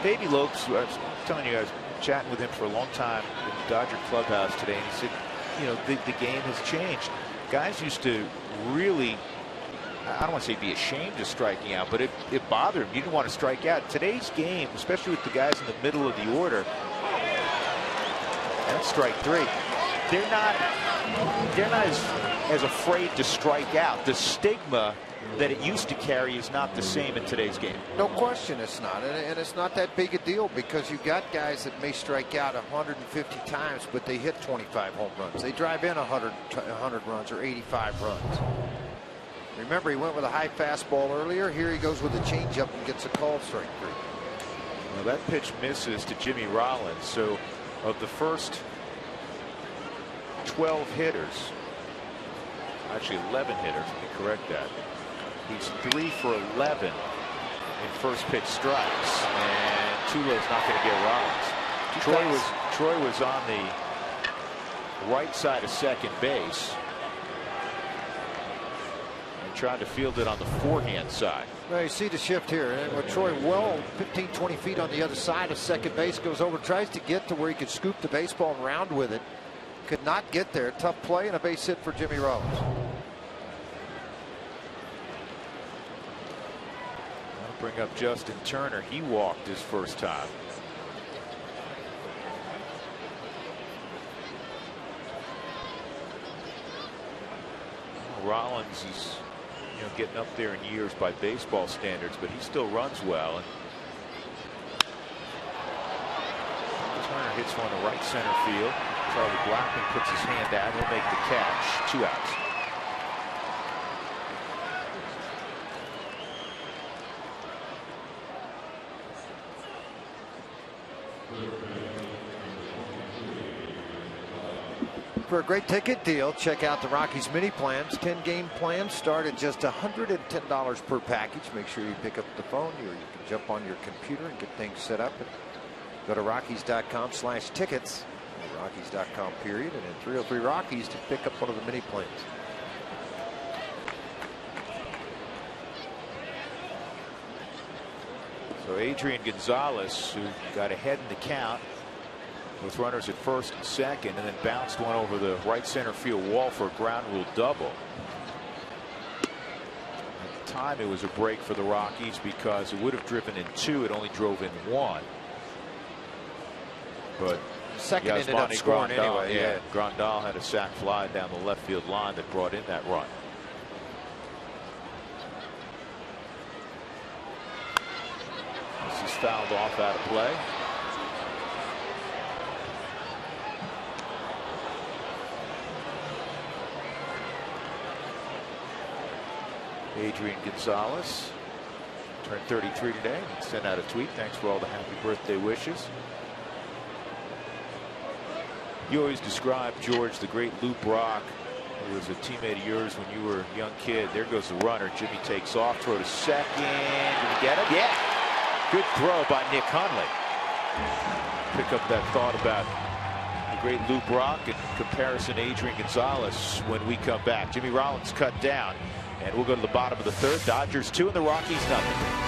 Baby Lopes, I was telling you, I was chatting with him for a long time in the Dodger clubhouse today, and he said, you know, the game has changed. Guys used to really, I don't want to say be ashamed of striking out, but it bothered him. You didn't want to strike out. Today's game, especially with the guys in the middle of the order, that's strike three. They're not as afraid to strike out. The stigma that it used to carry is not the same in today's game. No question it's not. And it's not that big a deal, because you got guys that may strike out 150 times, but they hit 25 home runs. They drive in 100 runs or 85 runs. Remember, he went with a high fastball earlier. Here he goes with a changeup and gets a called strike three. Well, that pitch misses to Jimmy Rollins. So of the first 12 hitters, actually 11 hitters, let me correct that. He's 3 for 11 in first pitch strikes, and Tulo's not going to get Rollins. Troy was on the right side of second base. tried to field it on the forehand side. Well, you see the shift here. And with Troy well 15-20 feet on the other side of second base, goes over, tries to get to where he could scoop the baseball around with it. Could not get there. Tough play and a base hit for Jimmy Rollins. I'll bring up Justin Turner. He walked his first time. Rollins is getting up there in years by baseball standards, but he still runs well. And Turner hits one to right center field. Charlie Blackmon puts his hand out. He'll make the catch. 2 outs. For a great ticket deal, check out the Rockies mini plans. 10-game plans start at just $110 per package. Make sure you pick up the phone, or you can jump on your computer and get things set up. And go to Rockies.com/tickets, Rockies.com period, and then 303 Rockies to pick up one of the mini plans. So Adrian Gonzalez, who got ahead in the count with runners at first and second, and then bounced one over the right center field wall for a ground rule double. At the time, it was a break for the Rockies because it would have driven in 2. It only drove in 1. But second ended up scoring anyway. Yeah, Grandal had a sac fly down the left field line that brought in that run. This is fouled off out of play. Adrian Gonzalez turned 33 today. He sent out a tweet. Thanks for all the happy birthday wishes. You always describe, George, the great Lou Brock, who was a teammate of yours when you were a young kid. There goes the runner. Jimmy takes off, throw to second. Did he get it? Yeah. Good throw by Nick Hundley. Pick up that thought about the great Lou Brock in comparison to Adrian Gonzalez when we come back. Jimmy Rollins cut down. And we'll go to the bottom of the third. Dodgers 2 and the Rockies nothing.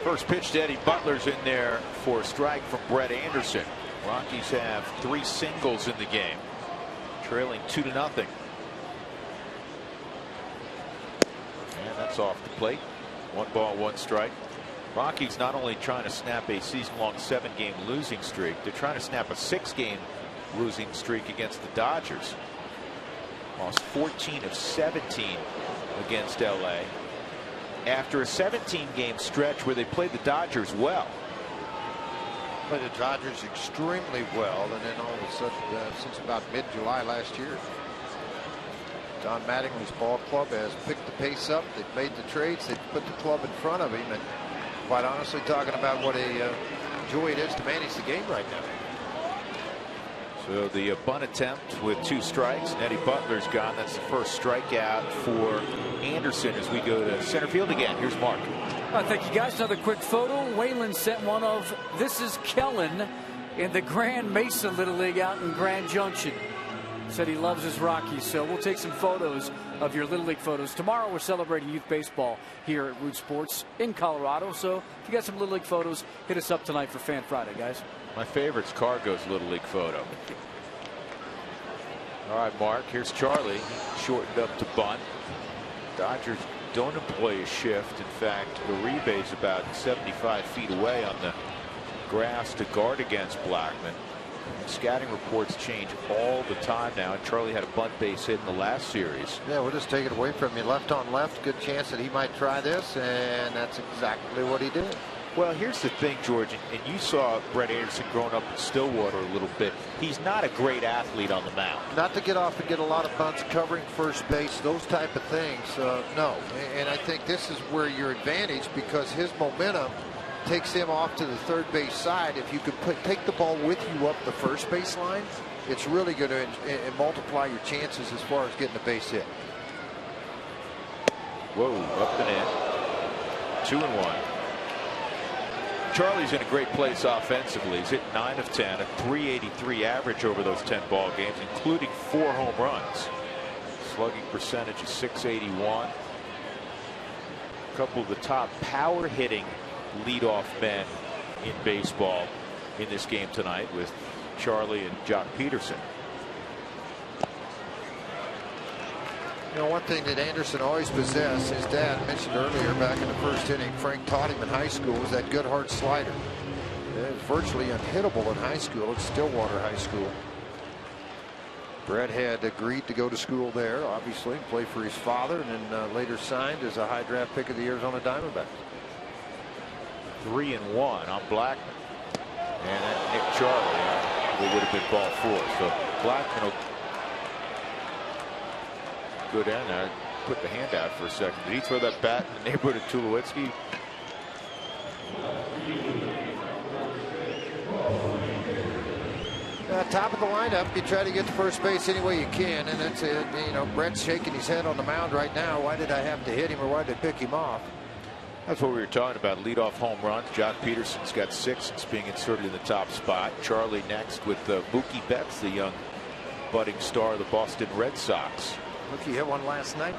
First pitch to Eddie Butler's in there for a strike from Brett Anderson. Rockies have 3 singles in the game, trailing 2-0. And that's off the plate. 1 ball, 1 strike. Rockies not only trying to snap a season-long 7-game losing streak, they're trying to snap a 6-game losing streak against the Dodgers. Lost 14 of 17 against LA. after a 17-game stretch where they played the Dodgers well. Played the Dodgers extremely well, and then all of a sudden, since about mid-July last year, Don Mattingly's ball club has picked the pace up. They've made the trades. They've put the club in front of him, and quite honestly, talking about what a joy it is to manage the game right now. So the bunt attempt with 2 strikes. Eddie Butler's gone. That's the first strikeout for Anderson as we go to center field again. Here's Mark. Thank you, guys. Another quick photo. Waylon sent one of "This is Kellen" in the Grand Mesa Little League out in Grand Junction. Said he loves his Rockies, so we'll take some photos of your Little League photos. Tomorrow we're celebrating youth baseball here at Root Sports in Colorado, so if you got some Little League photos, hit us up tonight for Fan Friday, guys. My favorite's Cargo's Little League photo. All right, Mark, here's Charlie. Shortened up to bunt. Dodgers don't employ a shift. In fact, Uribe's about 75 feet away on the grass to guard against Blackman. Scouting reports change all the time now, and Charlie had a bunt base hit in the last series. Yeah, we'll just take it away from you. Left on left, good chance that he might try this, and that's exactly what he did. Well, here's the thing, George, and you saw Brett Anderson growing up in Stillwater a little bit. He's not a great athlete on the mound. Not to get off and get a lot of bunts covering first base, those type of things, no. And I think this is where your advantage, because his momentum takes him off to the third base side. If you could take the ball with you up the first base line, it's really going to multiply your chances as far as getting a base hit. Whoa, up and in. 2-1. Charlie's in a great place offensively. He's hit 9 of 10, a .383 average over those 10 ball games, including 4 home runs. Slugging percentage is .681. A couple of the top power hitting leadoff men in baseball in this game tonight with Charlie and Jock Peterson. You know, one thing that Anderson always possessed, his dad mentioned earlier back in the first inning, Frank taught him in high school, was that good hard slider. It was virtually unhittable in high school at Stillwater High School. Brett had agreed to go to school there, obviously, play for his father, and then later signed as a high draft pick of the Arizona Diamondbacks. 3-1 on Blackman, and then Nick Charlie would have been ball 4. So Blackman will go down there, put the hand out for a second. Did he throw that bat in the neighborhood of Tulowitzki? Top of the lineup, you try to get to first base any way you can, and that's it. You know, Brett's shaking his head on the mound right now. Why did I have to hit him, or why did I pick him off? That's what we were talking about. Leadoff home runs. Jock Peterson's got 6 since being inserted in the top spot. Charlie next with Mookie Betts, the young budding star of the Boston Red Sox. Mookie hit one last night.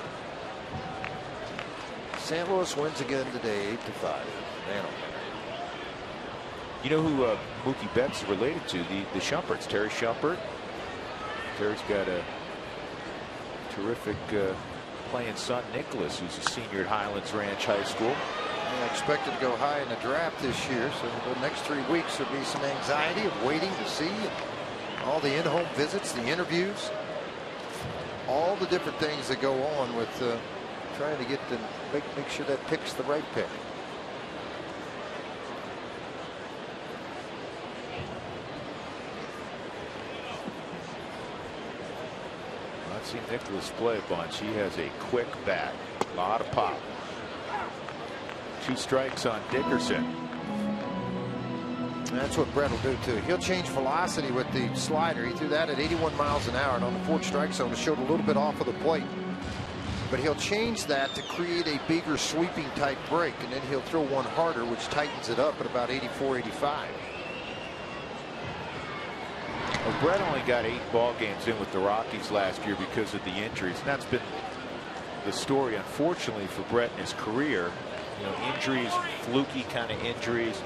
St. Louis wins again today, 8-5. Man, oh man. You know who Mookie Betts is related to? The Shumperts, Terry Shumpert. Terry's got a terrific playing son, Nicholas, who's a senior at Highlands Ranch High School. Yeah, expected to go high in the draft this year, so the next 3 weeks there'll be some anxiety of waiting to see all the in-home visits, the interviews, all the different things that go on with trying to get make sure that pick's the right pick. I've seen Nicholas play a bunch. He has a quick bat, a lot of pop. 2 strikes on Dickerson. That's what Brett will do too. He'll change velocity with the slider. He threw that at 81 miles an hour, and on the 4th strike zone it showed a little bit off of the plate. But he'll change that to create a bigger sweeping type break, and then he'll throw one harder, which tightens it up at about 84, 85. Well, Brett only got 8 ball games in with the Rockies last year because of the injuries, and that's been the story, unfortunately, for Brett in his career. You know, injuries, fluky kind of injuries.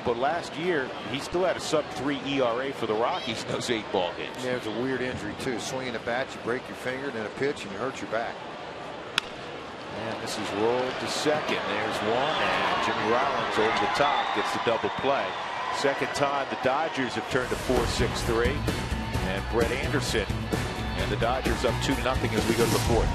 But last year, he still had a sub-3 ERA for the Rockies in those 8 ball games. Yeah, it was a weird injury too. Swinging a bat, you break your finger, and then a pitch, and you hurt your back. And this is rolled to second. There's one, and Jimmy Rollins over the top gets the double play. Second time the Dodgers have turned to 4-6-3, and Brett Anderson and the Dodgers up 2-0 as we go to the 4th.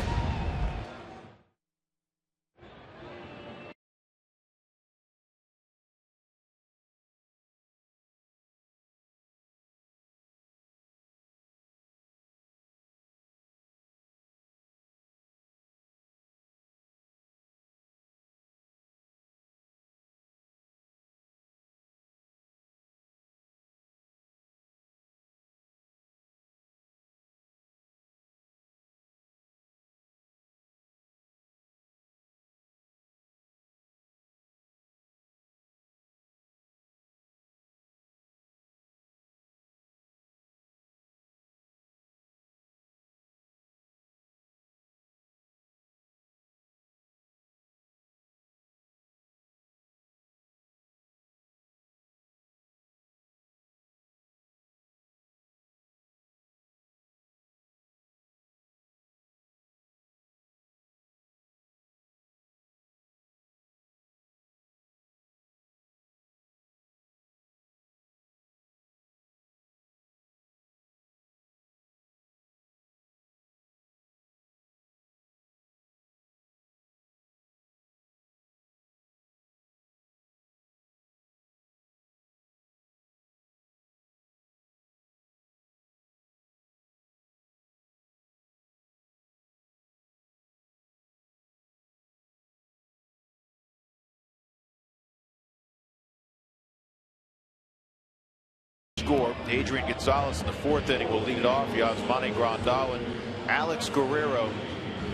Adrian Gonzalez in the 4th inning will lead it off. Yasmani Grandal and Alex Guerrero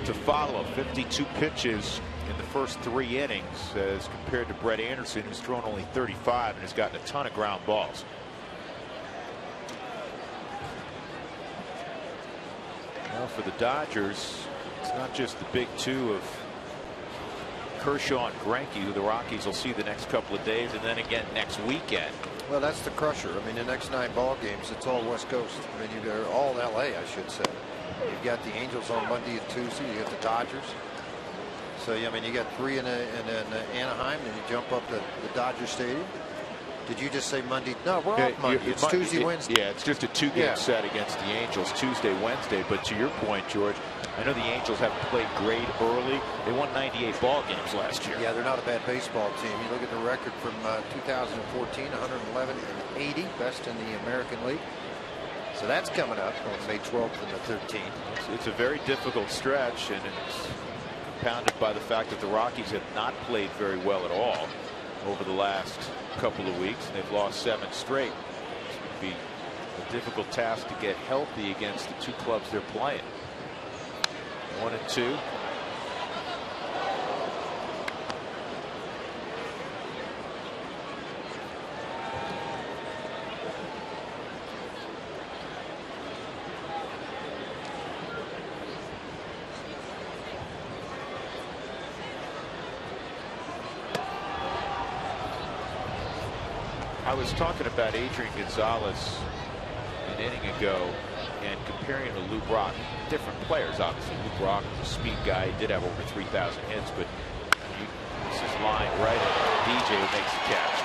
to follow. 52 pitches in the first 3 innings as compared to Brett Anderson, who's thrown only 35 and has gotten a ton of ground balls. Well, for the Dodgers, it's not just the big 2 of Kershaw and Greinke, who the Rockies will see the next couple of days, and then again next weekend. Well, that's the crusher. I mean, the next 9 ball games, it's all West Coast. I mean, you're all LA, I should say. You've got the Angels on Monday and Tuesday. You got the Dodgers. So, I mean, you got 3 in Anaheim, then you jump up to the Dodger Stadium. Did you just say Monday? No, we're off Monday. It's Tuesday, Wednesday. Yeah, it's just a 2-game set against the Angels, Tuesday, Wednesday. But to your point, George, I know the Angels haven't played great early. They won 98 ball games last year. Yeah, they're not a bad baseball team. You look at the record from 2014, 111 and 80, best in the American League. So that's coming up on May 12th and the 13th. It's a very difficult stretch, and it's compounded by the fact that the Rockies have not played very well at all over the last couple of weeks, and they've lost 7 straight. It's going to be a difficult task to get healthy against the 2 clubs they're playing. 1 and 2. I was talking about Adrian Gonzalez an inning ago and comparing him to Lou Brock. Different players, obviously. Lou Brock was a speed guy. He did have over 3,000 hits, but this is line right at DJ who makes the catch.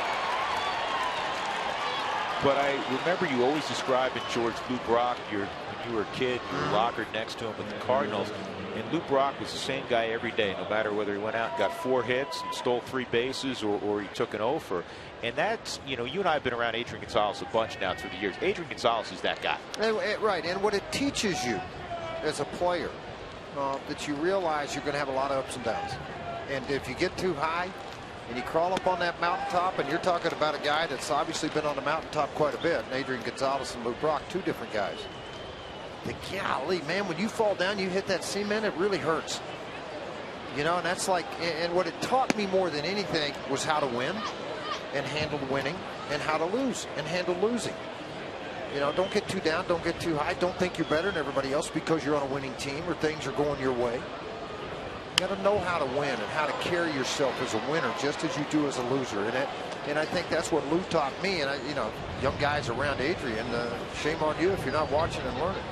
But I remember you always describing George Lou Brock when you were a kid, you were lockered next to him with the Cardinals. And Lou Brock was the same guy every day, no matter whether he went out and got 4 hits and stole 3 bases or he took an offer. And that's, you and I have been around Adrian Gonzalez a bunch now through the years. Adrian Gonzalez is that guy. Right. And what it teaches you as a player, that you realize you're going to have a lot of ups and downs. And if you get too high and you crawl up on that mountaintop, and you're talking about a guy that's obviously been on the mountaintop quite a bit, and Adrian Gonzalez and Lou Brock, 2 different guys. The golly, man, when you fall down, you hit that cement, it really hurts. And that's like, and what it taught me more than anything was how to win and handle winning, and how to lose and handle losing. Don't get too down, don't get too high, don't think you're better than everybody else because you're on a winning team or things are going your way. You got to know how to win and how to carry yourself as a winner, just as you do as a loser. And I think that's what Lou taught me. And young guys around Adrian, shame on you if you're not watching and learning.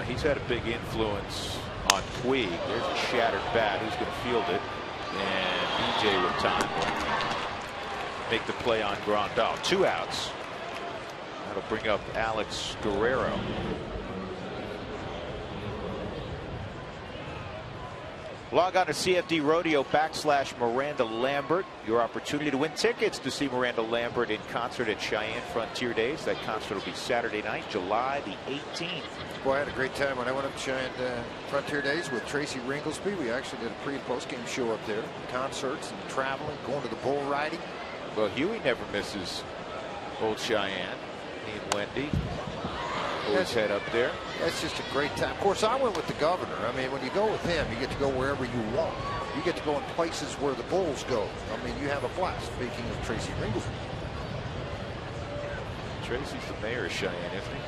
He's had a big influence on Puig. There's a shattered bat. Who's going to field it? And DJ with time will make the play on Grandal. 2 outs. That'll bring up Alex Guerrero. Log on to CFD Rodeo / Miranda Lambert. Your opportunity to win tickets to see Miranda Lambert in concert at Cheyenne Frontier Days. That concert will be Saturday night, July the 18th. Boy, I had a great time when I went up to Cheyenne Frontier Days with Tracy Ringlesby. We actually did a pre- and post-game show up there. Concerts and traveling, going to the bull riding. Well, Huey never misses Old Cheyenne. He and Wendy always head up there. That's just a great time. Of course, I went with the governor. I mean, when you go with him, you get to go wherever you want. You get to go in places where the bulls go. I mean, you have a blast. Speaking of Tracy Ringlesby. Tracy's the mayor of Cheyenne, isn't he?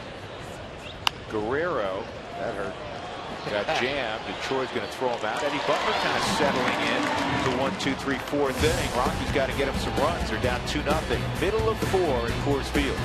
Guerrero, that hurt, got jammed, and Troy's going to throw him out. Eddie Butler kind of settling in to 1, 2, 3, 4th inning. Rockies got to get him some runs. They're down 2-0. Middle of 4 at Coors Field.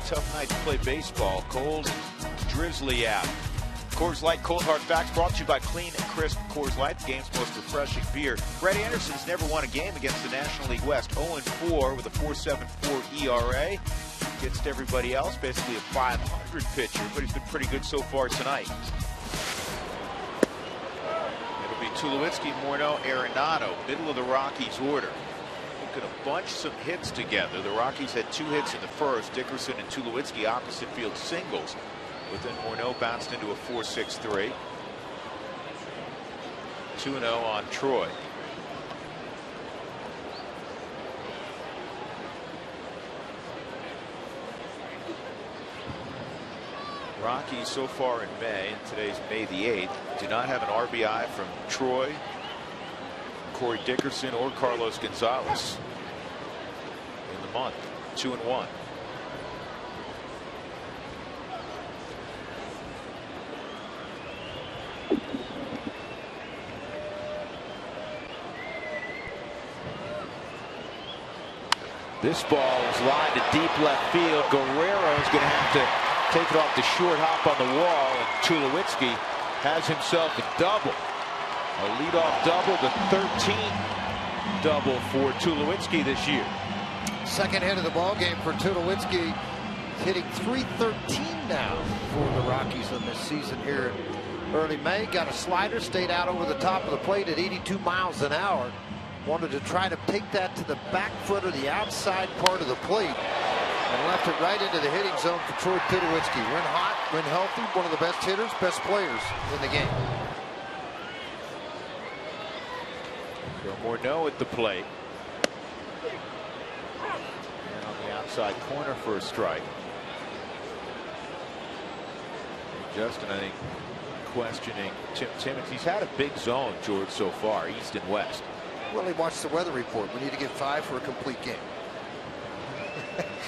tough night to play baseball. Cold, drizzly out. Coors Light Cold Hard Facts brought to you by Clean and Crisp Coors Light, the game's most refreshing beer. Brett Anderson's never won a game against the National League West. 0-4 with a 4.74 ERA. Against everybody else, basically a 500 pitcher, but he's been pretty good so far tonight. It'll be Tulowitzki, Morneau, Arenado, middle of the Rockies order. Looking to bunch some hits together. The Rockies had 2 hits in the first. Dickerson and Tulowitzki opposite field singles. But then Morneau bounced into a 4.63. 2-0 on Troy. Rockies so far in May, and today's May the 8th, do not have an RBI from Troy, Corey Dickerson, or Carlos Gonzalez in the month. 2-1. This ball is lined to deep left field. Guerrero is going to have to take it off the short hop on the wall, and Tulowitzki has himself a double. A leadoff double, the 13th double for Tulowitzki this year. Second hit of the ball game for Tulowitzki, hitting .313 now for the Rockies in this season here in early May. Got a slider, stayed out over the top of the plate at 82 miles an hour. Wanted to try to take that to the back foot or the outside part of the plate, and left it right into the hitting zone for Troy Tulowitzki. When hot, when healthy, one of the best hitters, best players in the game. So Morneau at the plate. And on the outside corner for a strike. And Justin, I think, questioning Tim Timmons. He's had a big zone, George, so far, east and west. Well, he watched the weather report. We need to get 5 for a complete game.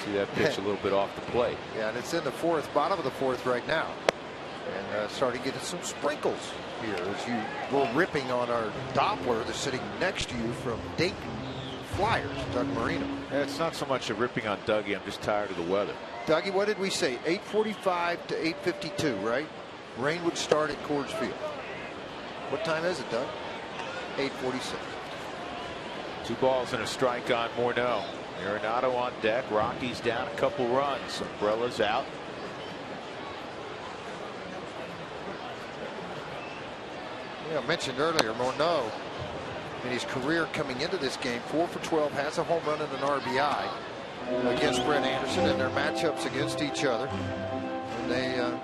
See that pitch a little bit off the plate. Yeah, and it's in the fourth, bottom of the fourth right now. And starting getting some sprinkles here as you were ripping on our Doppler that's sitting next to you from Dayton Flyers, Doug Marino. Yeah, it's not so much a ripping on Dougie. I'm just tired of the weather. Dougie, what did we say? 8:45 to 8:52, right? Rain would start at Coors Field. What time is it, Doug? 8:46. 2 balls and a strike on Morneau. Arenado on deck. Rockies down a couple runs. Umbrellas out. Yeah, I mentioned earlier, Morneau in his career coming into this game, 4 for 12, has a home run and an RBI against Brett Anderson in their matchups against each other. And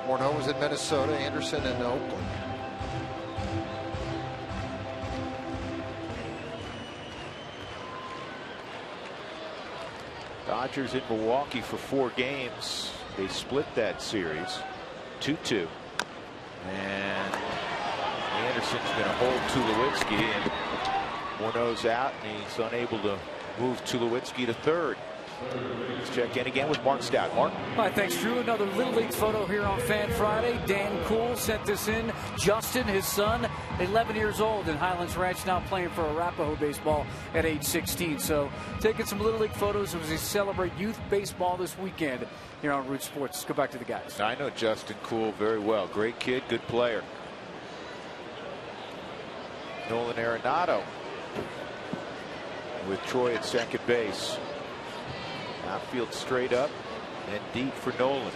Morneau was in Minnesota, Anderson in Oakland. Dodgers in Milwaukee for 4 games. They split that series 2-2. And Anderson's going to hold Tulowitzki, and Morneau's out, and he's unable to move Tulowitzki to third. Let's check in again with Mark Stout. Mark. All right, thanks, Drew. Another Little League photo here on Fan Friday. Dan Cool sent this in. Justin, his son, 11 years old in Highlands Ranch, now playing for Arapahoe baseball at age 16. So taking some Little League photos as we celebrate youth baseball this weekend here on Root Sports. Let's go back to the guys. I know Justin Cool very well. Great kid, good player. Nolan Arenado with Troy at second base. Outfield straight up and deep for Nolan.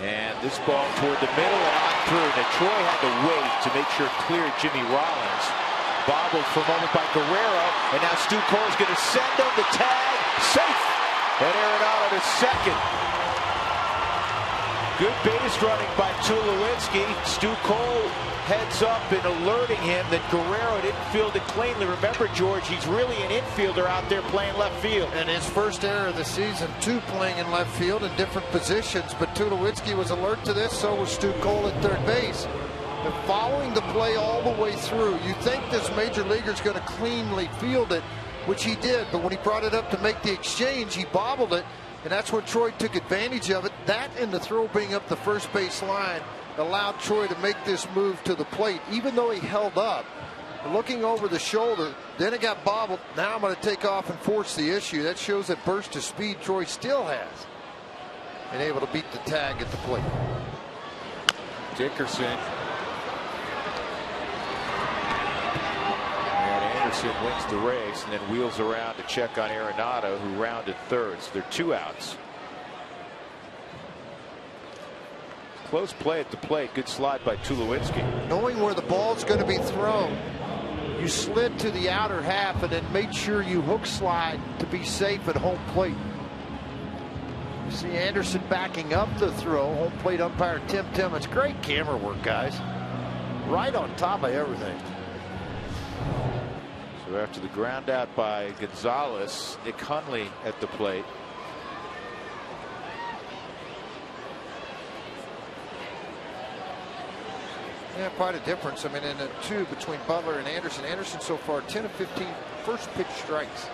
And this ball toward the middle and on through. Now Troy had to wait to make sure it cleared Jimmy Rollins. Bobbled for a moment by Guerrero. And now Stu Cole's going to send him the tag. Safe. And Arenado to second. Good base running by Tulowitzki. Stu Cole heads up and alerting him that Guerrero didn't field it cleanly. Remember, George, he's really an infielder out there playing left field. And his first error of the season, 2 playing in left field in different positions. But Tulowitzki was alert to this, so was Stu Cole at third base. And following the play all the way through, you think this major leaguer's going to cleanly field it, which he did. But when he brought it up to make the exchange, he bobbled it. And that's when Troy took advantage of it. That and the throw being up the first base line allowed Troy to make this move to the plate, even though he held up. Looking over the shoulder, then it got bobbled. Now I'm going to take off and force the issue. That shows that burst of speed Troy still has. and able to beat the tag at the plate. Dickerson. And Anderson wins the race and then wheels around to check on Arenado, who rounded third. So they're 2 outs. Close play at the plate. Good slide by Tulowitzki. Knowing where the ball's going to be thrown, you slid to the outer half and then made sure you hook slide to be safe at home plate. You see Anderson backing up the throw. Home plate umpire Tim Timmons. Great camera work, guys. Right on top of everything. So after the ground out by Gonzalez, Nick Hundley at the plate. Yeah, quite a difference. I mean, in the 2 between Butler and Anderson. Anderson so far 10 of 15 first pitch strikes.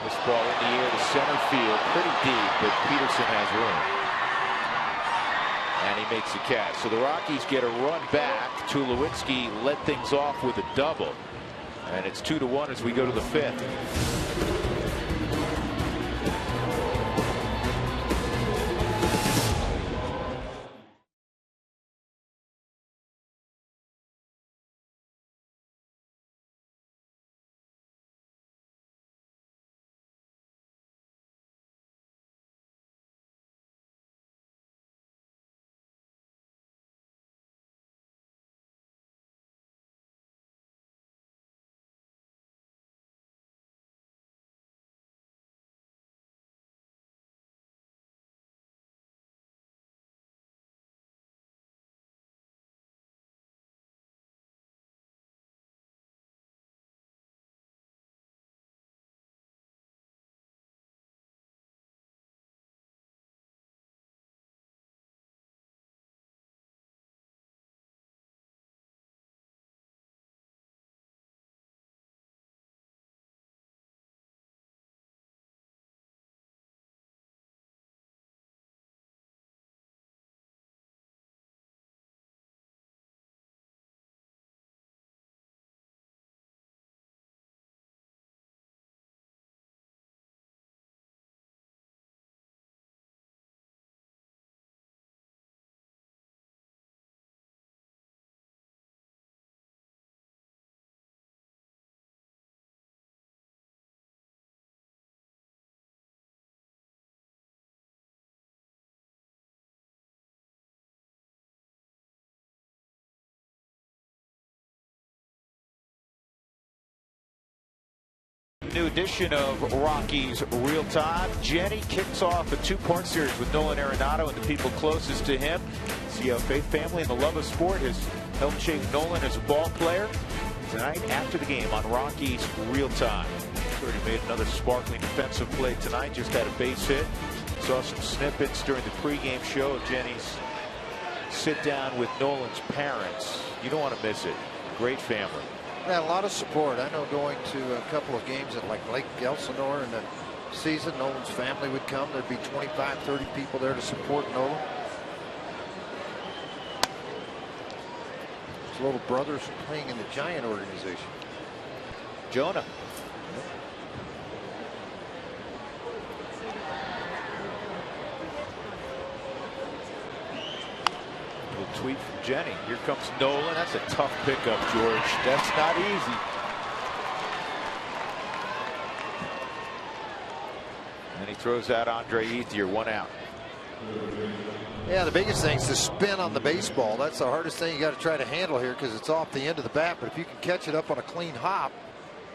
This ball in the air to center field, pretty deep, but Peterson has room. And he makes the catch. So the Rockies get a run back. Tulowitzki led things off with a double. And it's 2-1 as we go to the 5th. New edition of Rockies Real Time. Jenny kicks off a 2-part series with Nolan Arenado and the people closest to him. See how faith, family, and the love of sport has helped shape Nolan as a ball player. Tonight after the game on Rockies Real Time. Already made another sparkling defensive play tonight. Just had a base hit. Saw some snippets during the pregame show of Jenny's sit down with Nolan's parents. You don't want to miss it. Great family. Yeah, a lot of support. I know going to a couple of games at like Lake Elsinore in the season, Nolan's family would come. There'd be 25, 30 people there to support Nolan. His little brothers are playing in the Giant organization. Jonah. Tweet from Jenny. Here comes Nolan. That's a tough pickup, George. That's not easy. And he throws out Andre Ethier, 1 out. Yeah, the biggest thing is the spin on the baseball. That's the hardest thing you got to try to handle here because it's off the end of the bat. But if you can catch it up on a clean hop,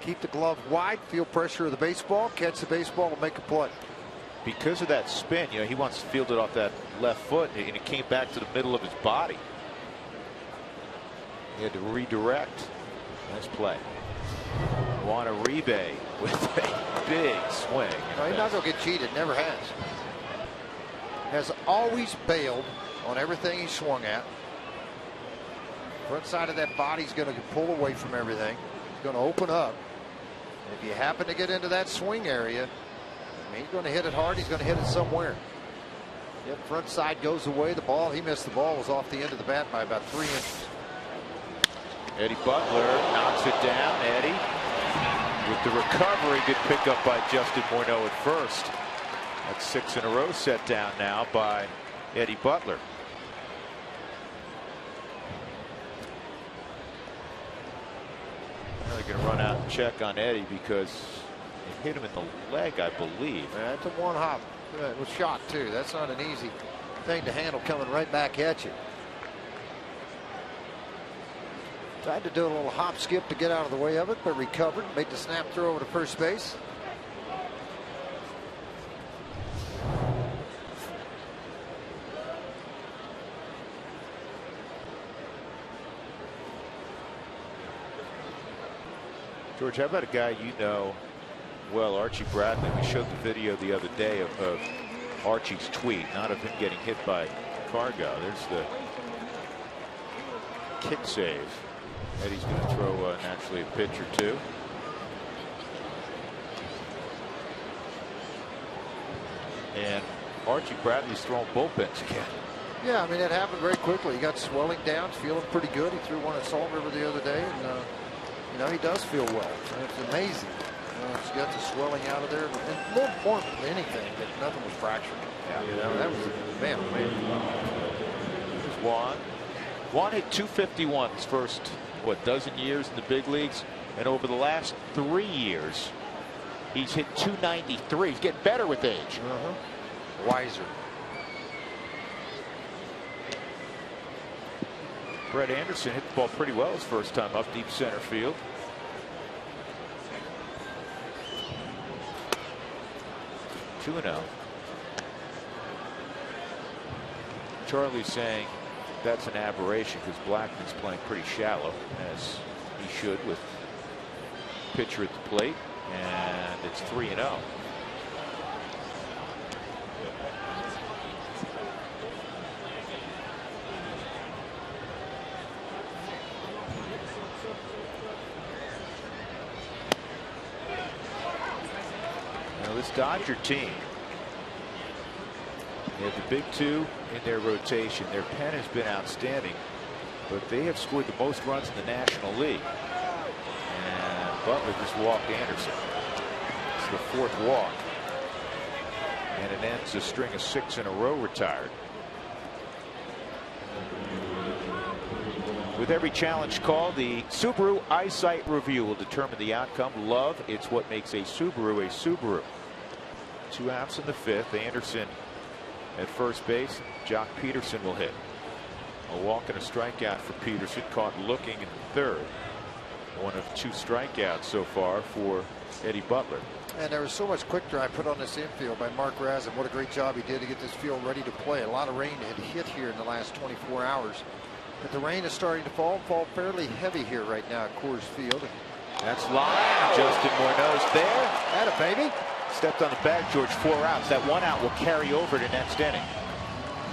keep the glove wide, feel pressure of the baseball, catch the baseball, and make a play. Because of that spin, you know, he wants to field it off that left foot, and it came back to the middle of his body. He had to redirect. Nice play. Juan Uribe with a big swing. No, he's not going to get cheated. Never has. Has always bailed on everything he swung at. Front side of that body's going to pull away from everything. It's going to open up. And if you happen to get into that swing area, I mean, he's going to hit it hard. He's going to hit it somewhere. Yep, front side goes away. The ball, he missed the ball, was off the end of the bat by about 3 inches. Eddie Butler knocks it down. Eddie With the recovery, good pickup by Justin Morneau at first. That's 6 in a row set down now by Eddie Butler. Now they're going to run out and check on Eddie because it hit him in the leg, I believe. Yeah, that's a one hop. It was shot too. That's not an easy thing to handle coming right back at you. Tried to do a little hop skip to get out of the way of it, but recovered, made the snap throw over to first base. George, how about a guy you know well, Archie Bradley? We showed the video the other day of Archie's tweet, not of him getting hit by Cargo. There's the kick save. Eddie's going to throw naturally a pitch or two. And Archie Bradley's throwing bullpens again. Yeah, I mean, it happened very quickly. He got swelling down, feeling pretty good. He threw one at Salt River the other day, and you know, he does feel well. It's amazing. He's got the swelling out of there, and more important than anything, that nothing was fractured. Yeah. You know, that was man. Here's Juan. Juan hit 251 his first dozen years in the big leagues, and over the last 3 years, he's hit 293. He's getting better with age. Wiser. Brett Anderson hit the ball pretty well his first time up deep center field. Two and out. Charlie's saying that's an aberration because Blackman's playing pretty shallow, as he should, with pitcher at the plate, and it's 3-0. Now this Dodger team, they have the big two in their rotation. Their pen has been outstanding, but they have scored the most runs in the National League. And Butler just walked Anderson. It's the 4th walk, and it ends a string of 6 in a row retired. With every challenge called, the Subaru Eyesight Review will determine the outcome. Love, it's what makes a Subaru a Subaru. 2 outs in the 5th. Anderson at first base. Jock Peterson will hit. A walk and a strikeout for Peterson, caught looking in the 3rd. One of 2 strikeouts so far for Eddie Butler. And there was so much quick drive put on this infield by Mark Razin. What a great job he did to get this field ready to play. A lot of rain had hit here in the last 24 hours. But the rain is starting to fall fairly heavy here right now at Coors Field. That's line. Justin Morneau's there. Atta baby. Stepped on the bag, George. 4 outs. That 1 out will carry over to next inning.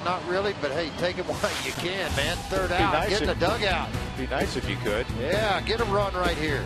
Not really, but hey, take it while you can, man. 3rd out. Nice, get in the dugout. Be nice if you could. Yeah, get a run right here.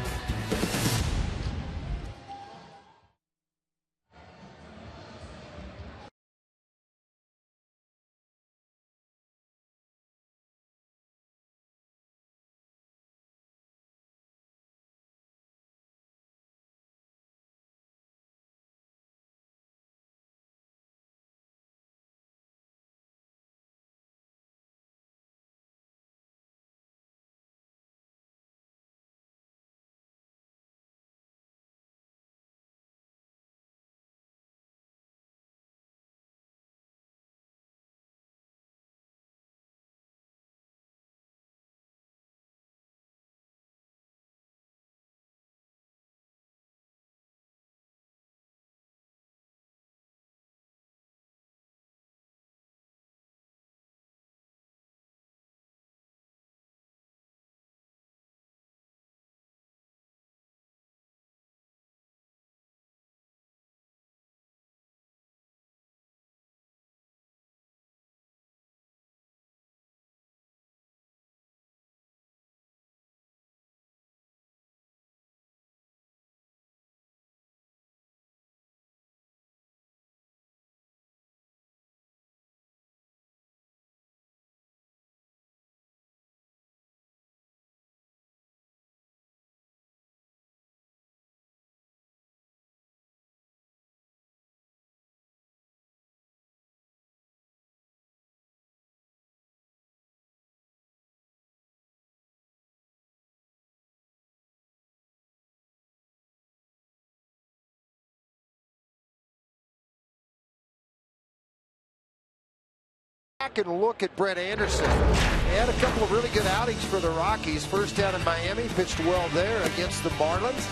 Back and look at Brett Anderson. He had a couple of really good outings for the Rockies. First down in Miami, pitched well there against the Marlins.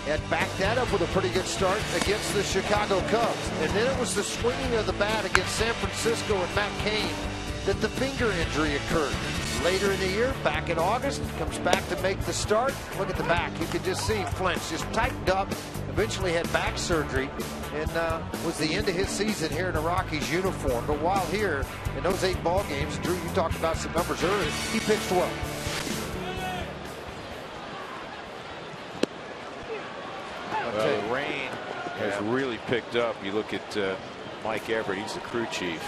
Had backed that up with a pretty good start against the Chicago Cubs. And then it was the swinging of the bat against San Francisco and Matt Cain that the finger injury occurred. Later in the year, back in August, comes back to make the start. Look at the back. You could just see him flinch, just tightened up. Eventually had back surgery and was the end of his season here in a Rockies uniform. But while here in those 8 ball games, Drew, you talked about some numbers earlier, he pitched well. Well, the rain has really picked up. You look at Mike Everett, he's the crew chief.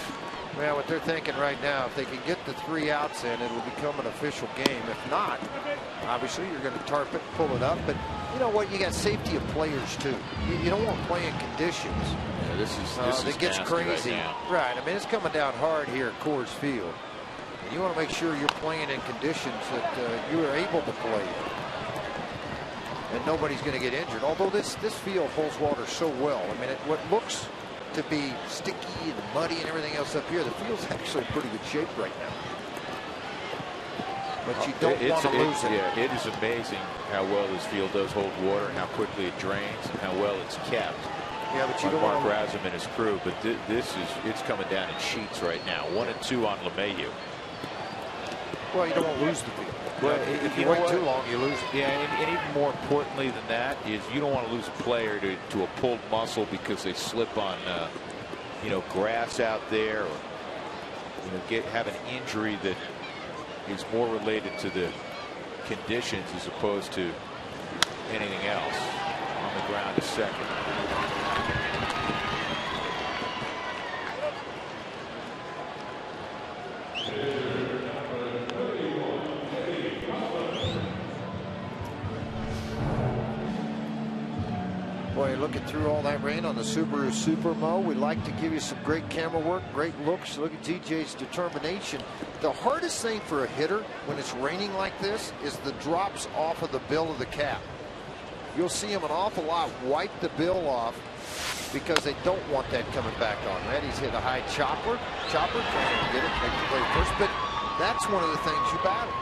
Well, what they're thinking right now, if they can get the 3 outs in, it'll become an official game. If not, obviously you're going to tarp it, pull it up. But you know what? You got safety of players too. You don't want playing conditions. Yeah, this it gets crazy. Right. I mean, it's coming down hard here at Coors Field. And you want to make sure you're playing in conditions that you are able to play in. And nobody's going to get injured. Although this field holds water so well. I mean, what looks to be sticky and muddy and everything else up here, the field's actually in pretty good shape right now. But you don't want to lose it. Yeah, it is amazing how well this field does hold water and how quickly it drains and how well it's kept. Yeah, but you don't Mark want Razum and his crew. But it's coming down in sheets right now. 1 and 2 on LeMahieu. Well, you don't want to lose the field. Well, if you wait too long, you lose it. Yeah, and even more importantly than that is you don't want to lose a player to a pulled muscle because they slip on grass out there, or have an injury that is more related to the conditions as opposed to anything else. On the ground is second. Boy, looking through all that rain on the Subaru Supermo, we like to give you some great camera work, great looks. Look at TJ's determination. The hardest thing for a hitter when it's raining like this is the drops off of the bill of the cap. You'll see him an awful lot wipe the bill off because they don't want that coming back on. He's hit a high chopper, trying to get it, make the play first, but that's one of the things you battle.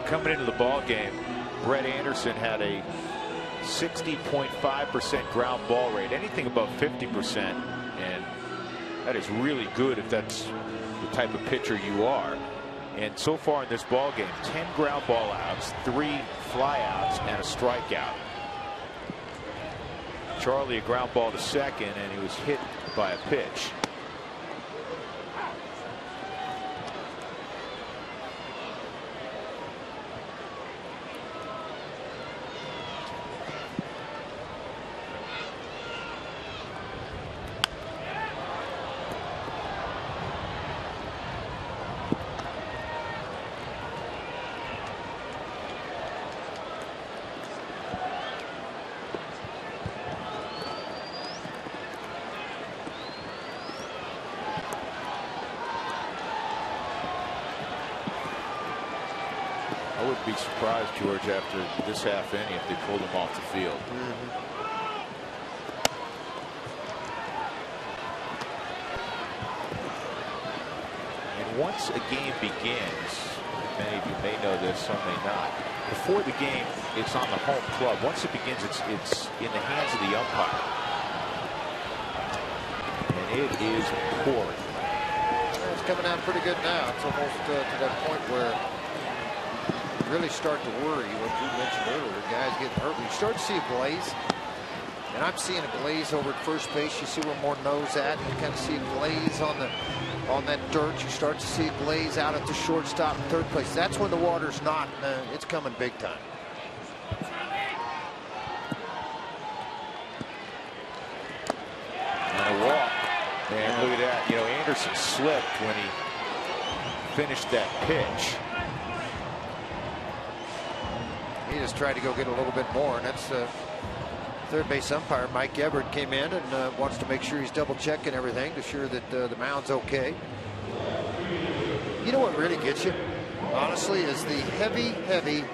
Coming into the ball game, Brett Anderson had a 60.5% ground ball rate, anything above 50%, and that is really good if that's the type of pitcher you are. And so far in this ball game, 10 ground ball outs, 3 flyouts, and a strikeout. Charlie a ground ball to second, and he was hit by a pitch. I wouldn't be surprised, George, after this half inning if they pulled him off the field. And once a game begins, many of you may know this, some may not. Before the game, it's on the home club. Once it begins, it's in the hands of the umpire. And it is pouring. It's coming out pretty good now. It's almost to that point where really start to worry what you mentioned earlier. Guys getting hurt. You start to see a glaze, and I'm seeing a glaze over at first base. You see where more nose at. You kind of see a glaze on that dirt. You start to see a glaze out at the shortstop and third place. That's when the water's not. It's coming big time. And a walk. And look at that. Anderson slipped when he finished that pitch. He just tried to go get a little bit more, and that's third base umpire Mike Everett came in and wants to make sure he's double checking everything to sure that the mound's okay. You know what really gets you, honestly, is the heavy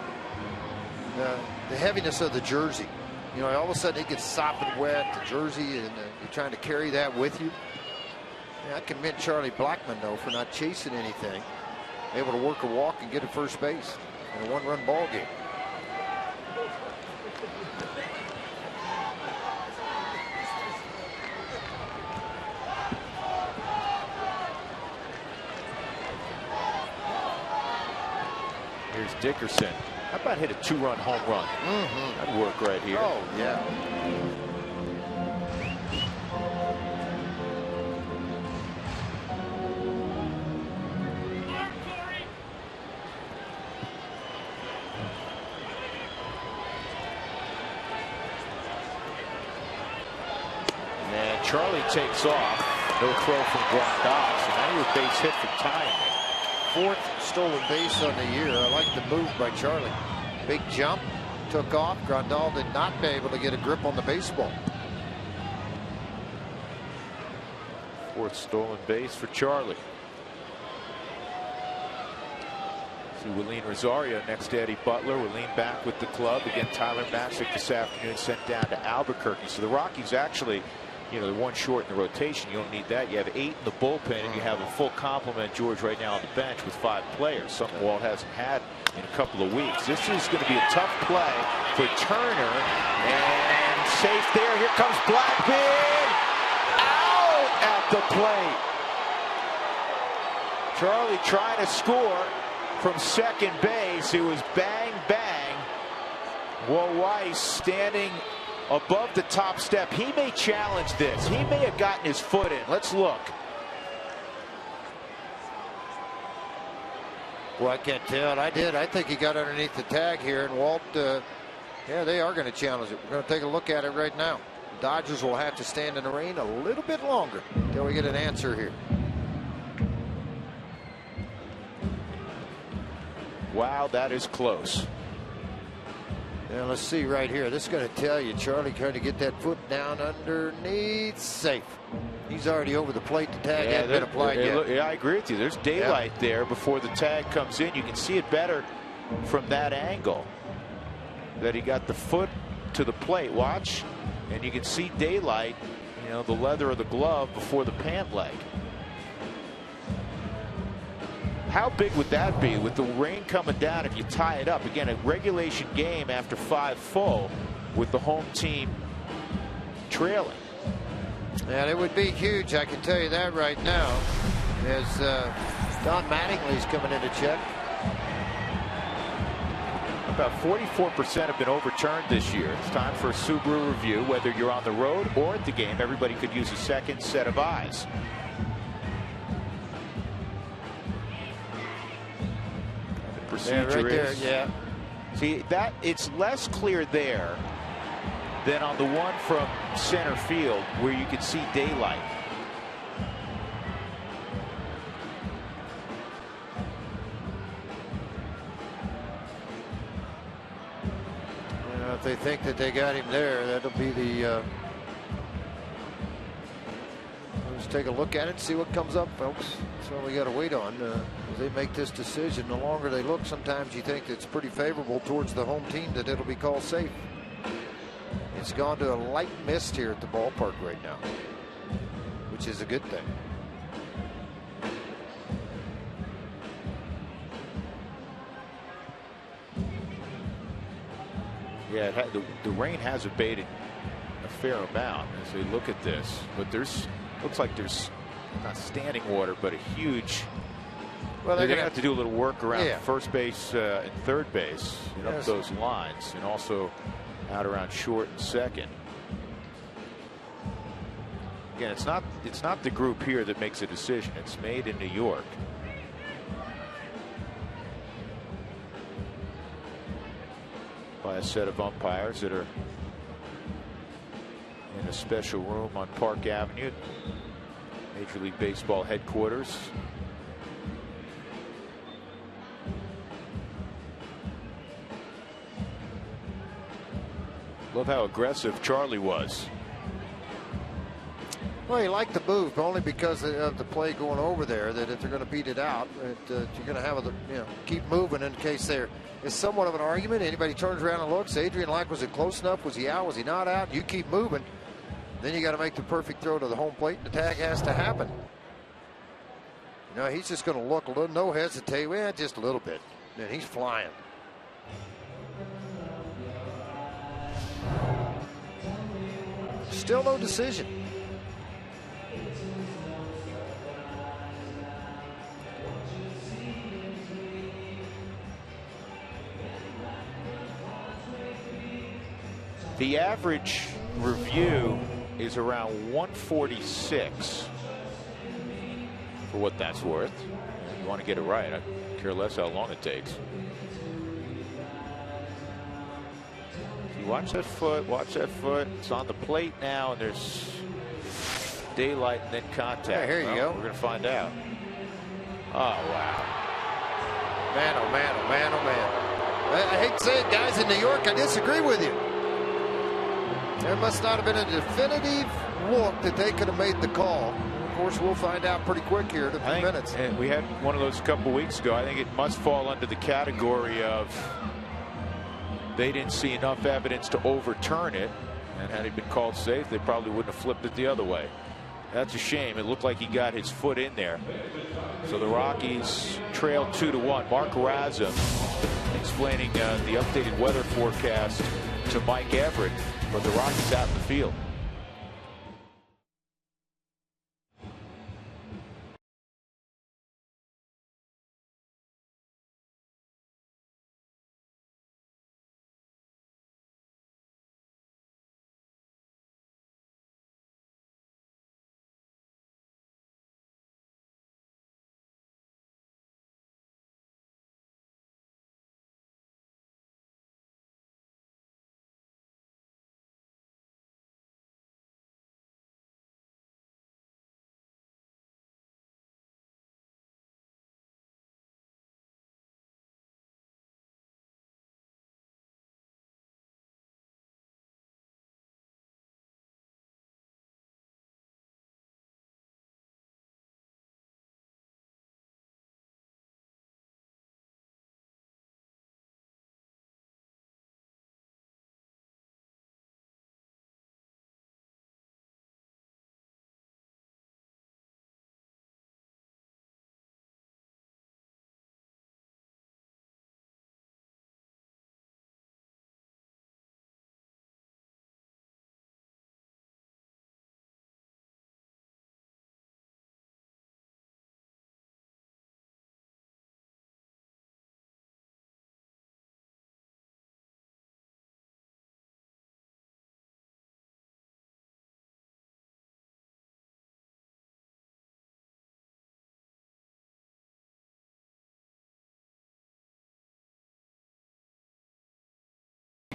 the heaviness of the jersey. You know, all of a sudden it gets sopping wet, the jersey, and you're trying to carry that with you. Yeah, I commend Charlie Blackmon, though, for not chasing anything. Able to work a walk and get to first base in a one-run ball game. Here's Dickerson. How about hit a 2-run home run? That'd work right here. Oh, yeah. And Charlie takes off. No throw from Grandal. So now you're base hit for tying it. 4th stolen base on the year. I like the move by Charlie. Big jump, took off. Grandal did not be able to get a grip on the baseball. 4th stolen base for Charlie. See Willeen Rosario next to Eddie Butler. Willeen back with the club. Again, Tyler Matzik this afternoon sent down to Albuquerque. So the Rockies actually, you know, they're 1 short in the rotation. You don't need that. You have 8 in the bullpen, and you have a full complement, George, right now on the bench with 5 players. Something Walt hasn't had in a couple of weeks. This is going to be a tough play for Turner, and safe there. Here comes Blackman. Out at the plate. Charlie trying to score from second base. It was bang, bang. Will Weiss standing above the top step. He may challenge this. He may have gotten his foot in. Let's look. Well, I can't tell. I did. I think he got underneath the tag here, and Walt, yeah, they are going to challenge it. We're going to take a look at it right now. The Dodgers will have to stand in the rain a little bit longer until we get an answer here. Wow, that is close. Now let's see right here. This is going to tell you Charlie trying to get that foot down underneath. Safe. He's already over the plate. The tag hasn't been applied yet. Yeah, I agree with you. There's daylight there before the tag comes in. You can see it better from that angle. That he got the foot to the plate. Watch. And you can see daylight, you know, the leather of the glove before the pant leg. How big would that be with the rain coming down if you tie it up? Again, a regulation game after 5 full with the home team trailing. And it would be huge, I can tell you that right now, as Don Mattingly's coming in to check. About 44% have been overturned this year. It's time for a Subaru review. Whether you're on the road or at the game, everybody could use a second set of eyes. Yeah, right there, yeah. See that it's less clear there than on the one from center field where you can see daylight. You know, if they think that they got him there, that'll be the. Let's take a look at it, see what comes up, folks. That's all we got to wait on. As they make this decision, the longer they look, sometimes you think it's pretty favorable towards the home team that it'll be called safe. It's gone to a light mist here at the ballpark right now, which is a good thing. Yeah, the rain has abated a fair amount as we look at this, but looks like there's not standing water, but a huge. Well, they're going to have to do a little work around first base and third base, up those lines, and also out around short and second. Again, it's not the group here that makes a decision. It's made in New York. By a set of umpires that are in a special room on Park Avenue, Major League Baseball headquarters. Love how aggressive Charlie was. Well, he liked the move, but only because of the play going over there. That if they're going to beat it out, you're going to have keep moving in case they're is somewhat of an argument. Anybody turns around and looks, Adrian Lack, was it close enough? Was he out? Was he not out? You keep moving. Then you got to make the perfect throw to the home plate, and the tag has to happen. You know, he's just going to look a little, no hesitate. Well, just a little bit. And he's flying. Still no decision. The average review is around 146 for what that's worth. You want to get it right. I care less how long it takes. You watch that foot, watch that foot. It's on the plate now, and there's daylight and then contact. Yeah, here you go. We're going to find out. Oh, wow. Man, oh, man, oh, man, oh, man. I hate to say it, guys, in New York, I disagree with you. There must not have been a definitive look that they could have made the call. Of course, we'll find out pretty quick here in a few minutes. And we had one of those a couple weeks ago. I think it must fall under the category of they didn't see enough evidence to overturn it. And had it been called safe, they probably wouldn't have flipped it the other way. That's a shame. It looked like he got his foot in there. So the Rockies trail 2-1. Mark Razum explaining the updated weather forecast to Mike Everett. But the Rockies out in the field.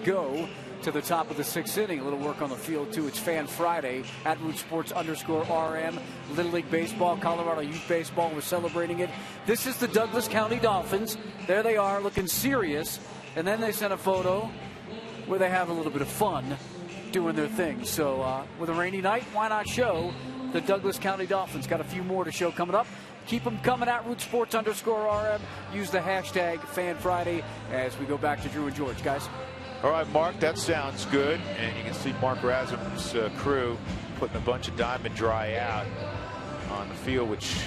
Go to the top of the sixth inning. A little work on the field, too. It's Fan Friday at @RootSports_RM. Little League Baseball, Colorado Youth Baseball. We're celebrating it. This is the Douglas County Dolphins. There they are, looking serious. And then they sent a photo where they have a little bit of fun doing their thing. So with a rainy night, why not show the Douglas County Dolphins? Got a few more to show coming up. Keep them coming at @RootSports_RM. Use the hashtag Fan Friday as we go back to Drew and George, guys. All right, Mark, that sounds good. And you can see Mark Razum's crew putting a bunch of diamond dry out on the field, which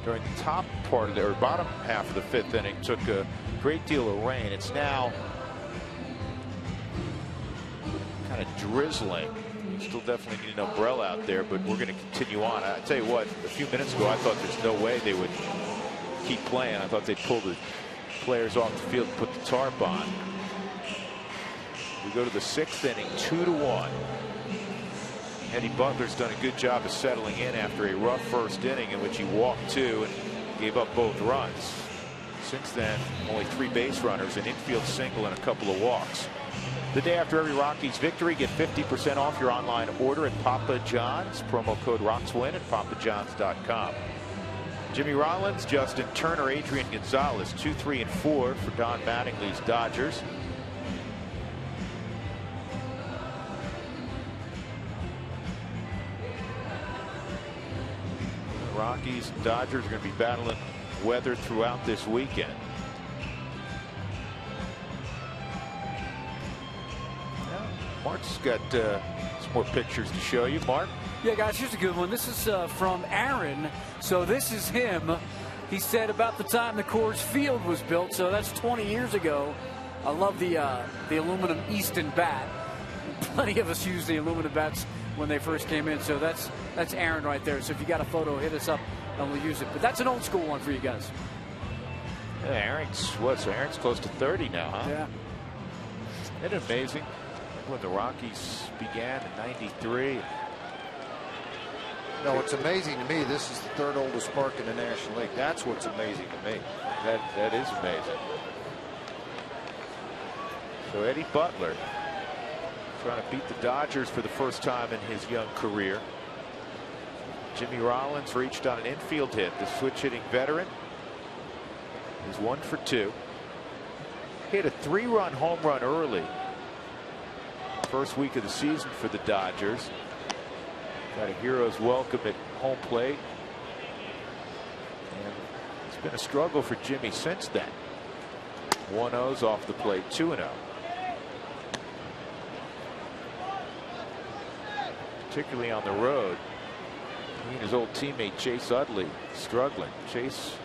during the top part of the, or bottom half of the fifth inning, took a great deal of rain. It's now kind of drizzling. You still definitely need an umbrella out there, but we're going to continue on. I tell you what, a few minutes ago, I thought there's no way they would keep playing. I thought they'd pull the players off the field and put the tarp on. We go to the sixth inning, 2-1. Eddie Butler's done a good job of settling in after a rough first inning in which he walked two and gave up both runs. Since then, only 3 base runners, an infield single, and a couple of walks. The day after every Rockies victory, get 50% off your online order at Papa John's. Promo code ROCKSWIN at papajohns.com. Jimmy Rollins, Justin Turner, Adrian Gonzalez, 2, 3, and 4 for Don Mattingly's Dodgers. Rockies and Dodgers are going to be battling weather throughout this weekend. Mark's got some more pictures to show you. Mark? Yeah, guys, here's a good one. This is from Aaron. So this is him. He said about the time the Coors Field was built, so that's 20 years ago. I love the aluminum Easton bat. Plenty of us used the aluminum bats when they first came in. So that's Aaron right there. So if you got a photo, hit us up and we'll use it. But that's an old school one for you guys. Yeah, Aaron's close to 30 now, huh? Yeah. Isn't it amazing? When the Rockies began in '93. No, what's amazing to me, this is the third oldest park in the National League. That's what's amazing to me. That is amazing. So Eddie Butler trying to beat the Dodgers for the first time in his young career. Jimmy Rollins reached on an infield hit. The switch hitting veteran is 1 for 2. Hit a 3-run home run early. First week of the season for the Dodgers. Got a hero's welcome at home plate. And it's been a struggle for Jimmy since then. 1-0's off the plate, 2-0. Particularly on the road. He and his old teammate Chase Utley struggling. Chase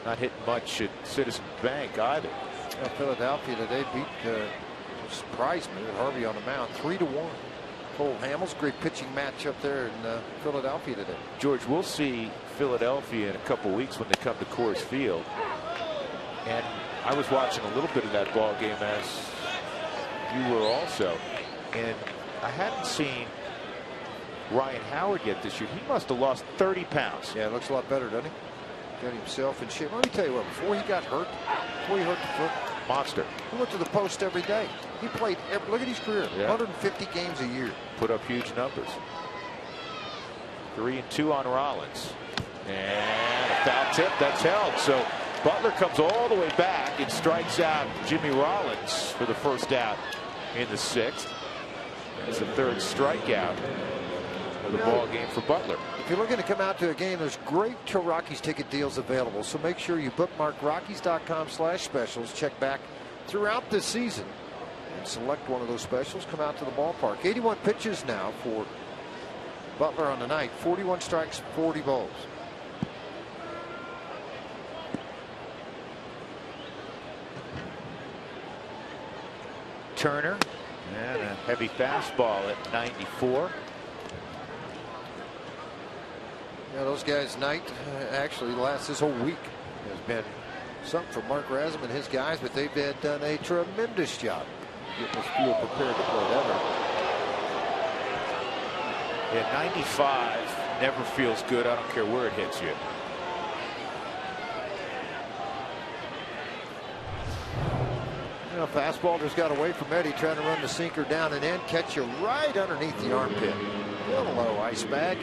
not hitting much at Citizens Bank either. Yeah, Philadelphia today beat, surprised me, with Harvey on the mound, 3-1. Cole Hamels, great pitching match up there in Philadelphia today. George, we'll see Philadelphia in a couple weeks when they come to Coors Field. And I was watching a little bit of that ball game, as you were also. And I hadn't seen Ryan Howard yet this year. He must have lost 30 pounds. Yeah, it looks a lot better, doesn't he? Got himself in shape. Let me tell you what, before he got hurt, before he hurt the foot, monster. He went to the post every day. He played, look at his career, yeah. 150 games a year. Put up huge numbers. 3-2 on Rollins. And a foul tip, that's held. So Butler comes all the way back and strikes out Jimmy Rollins for the first out in the 6th. That's the 3rd strikeout of the ball game for Butler. If you're looking to come out to a game, there's great Rockies ticket deals available. So make sure you bookmark Rockies.com/specials. Check back throughout the season and select one of those specials. Come out to the ballpark. 81 pitches now for Butler on the night. 41 strikes, 40 balls. Turner and a heavy fastball at 94. Yeah, those guys' night actually lasts this whole week. Has been something for Mark Razum and his guys, but they've done a tremendous job getting this field prepared to play that early. Yeah, 95 never feels good. I don't care where it hits you. You know, fastball just got away from Eddie, trying to run the sinker down and in, catch you right underneath the armpit. Hello, ice bag.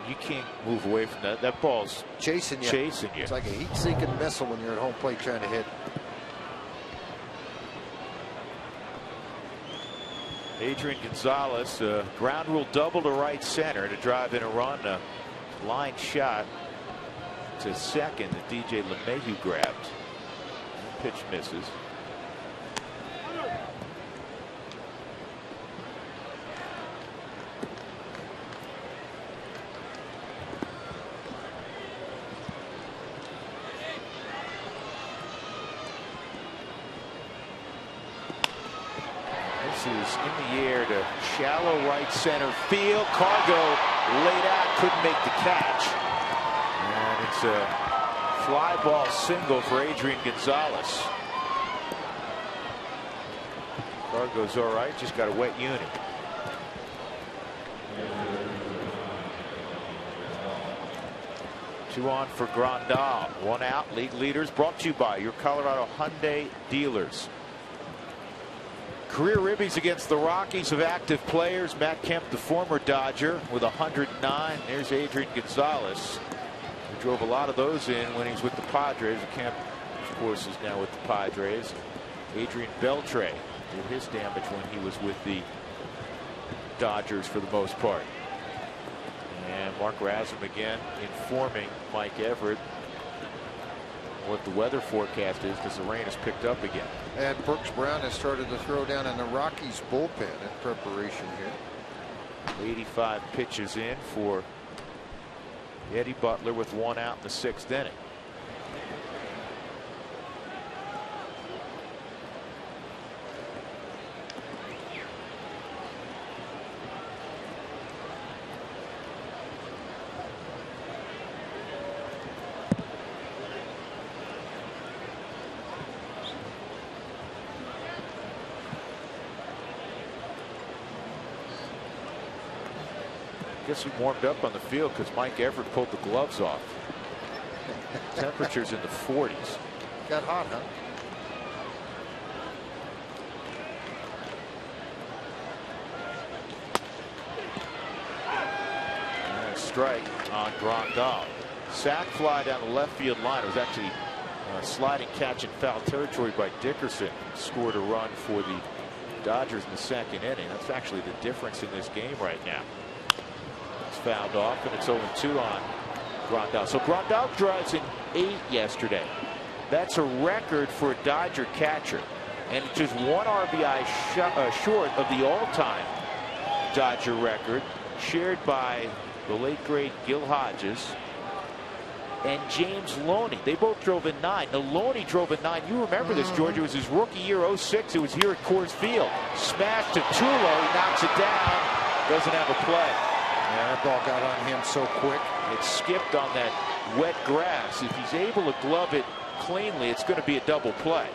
You can't move away from that. That ball's chasing you. It's like a heat-seeking missile when you're at home plate trying to hit. Adrian Gonzalez, ground rule double to right center to drive in a run. A line shot to second that DJ LeMahieu grabbed. Pitch misses. Is in the air to shallow right center field. Cargo laid out, couldn't make the catch. And it's a fly ball single for Adrian Gonzalez. Cargo's all right, just got a wet unit. Two on for Grandal. 1 out. League leaders brought to you by your Colorado Hyundai dealers. Career ribbies against the Rockies of active players. Matt Kemp, the former Dodger, with 109. There's Adrian Gonzalez, who drove a lot of those in when he was with the Padres. Kemp, of course, is now with the Padres. Adrian Beltre did his damage when he was with the Dodgers for the most part. And Mark Razum again informing Mike Everett what the weather forecast is, because the rain has picked up again. And Brooks Brown has started to throw down in the Rockies bullpen in preparation here. 85 pitches in for Eddie Butler with 1 out in the 6th inning. Guess we warmed up on the field because Mike Everett pulled the gloves off. Temperatures in the 40s. Got hot, huh? And a strike on Grandal. Sac fly down the left field line. It was actually a sliding catch in foul territory by Dickerson. Scored a run for the Dodgers in the 2nd inning. That's actually the difference in this game right now. Fouled off, and it's 0-2 on Grandal. So Grandal drives in 8 yesterday. That's a record for a Dodger catcher, and it's just 1 RBI short of the all-time Dodger record, shared by the late great Gil Hodges and James Loney. They both drove in 9. Now Loney drove in 9. You remember this, George? It was his rookie year, 06. It was here at Coors Field. Smashed to Tulo. He knocks it down. Doesn't have a play. Yeah, that ball got on him so quick. It skipped on that wet grass. If he's able to glove it cleanly, it's going to be a double play.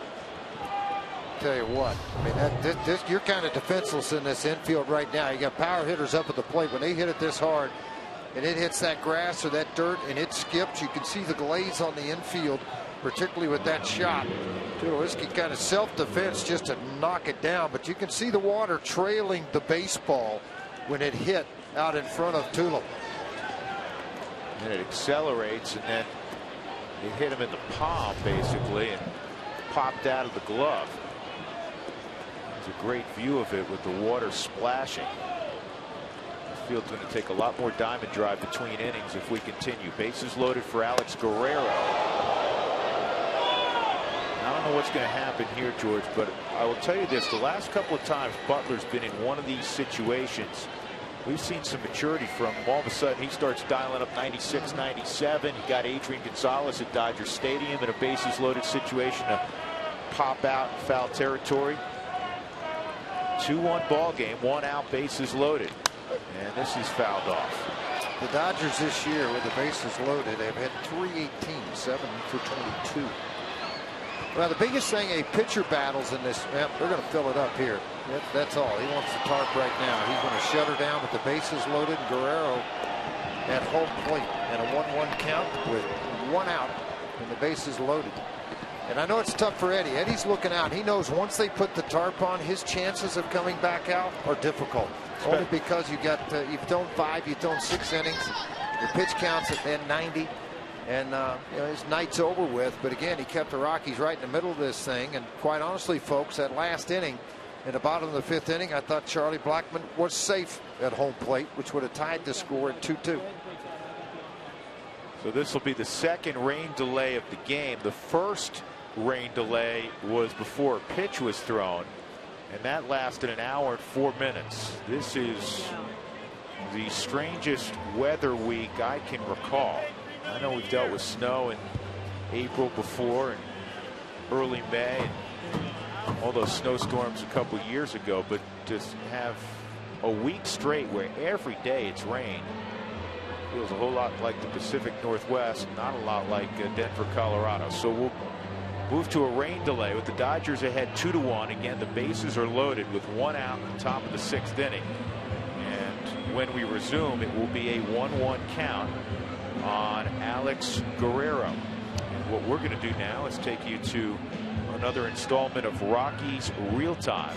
Tell you what, I mean, you're kind of defenseless in this infield right now. You got power hitters up at the plate. When they hit it this hard and it hits that grass or that dirt and it skips, you can see the glaze on the infield, particularly with that shot. Tulowitzki kind of self-defense just to knock it down, but you can see the water trailing the baseball when it hit out in front of Tulo. And it accelerates, and then it hit him in the palm basically and popped out of the glove. There's a great view of it with the water splashing. The field's going to take a lot more diamond drive between innings if we continue. Bases loaded for Alex Guerrero. I don't know what's going to happen here, George, but I will tell you this: the last couple of times Butler's been in one of these situations, we've seen some maturity from him. All of a sudden, he starts dialing up 96, 97. He got Adrian Gonzalez at Dodger Stadium in a bases-loaded situation to pop out in foul territory. 2-1 ball game, 1 out, bases loaded, and this is fouled off. The Dodgers this year, with the bases loaded, have had 318, 7 for 22. Well, the biggest thing, a pitcher battles in this, they're going to fill it up here. That's all. He wants the tarp right now. He's going to shut her down with the bases loaded. Guerrero at home plate and a 1-1 count with 1 out and the bases loaded. And I know it's tough for Eddie. Eddie's looking out. He knows once they put the tarp on, his chances of coming back out are difficult. Only because you've thrown 5, you've thrown 6 innings. Your pitch counts at 90. And his night's over with. But again, he kept the Rockies right in the middle of this thing. And quite honestly, folks, that last inning, in the bottom of the 5th inning, I thought Charlie Blackmon was safe at home plate, which would have tied the score at 2-2. So this will be the 2nd rain delay of the game. The first rain delay was before a pitch was thrown, and that lasted 1 hour and 4 minutes. This is the strangest weather week I can recall. I know we've dealt with snow in April before and early May and all those snowstorms a couple of years ago, but just have a week straight where every day it's rain feels a whole lot like the Pacific Northwest, not a lot like Denver, Colorado. So we'll move to a rain delay with the Dodgers ahead 2-1. Again, the bases are loaded with 1 out in the top of the 6th inning. And when we resume, it will be a 1-1 count on Alex Guerrero. And what we're going to do now is take you to another installment of Rockies Real Time.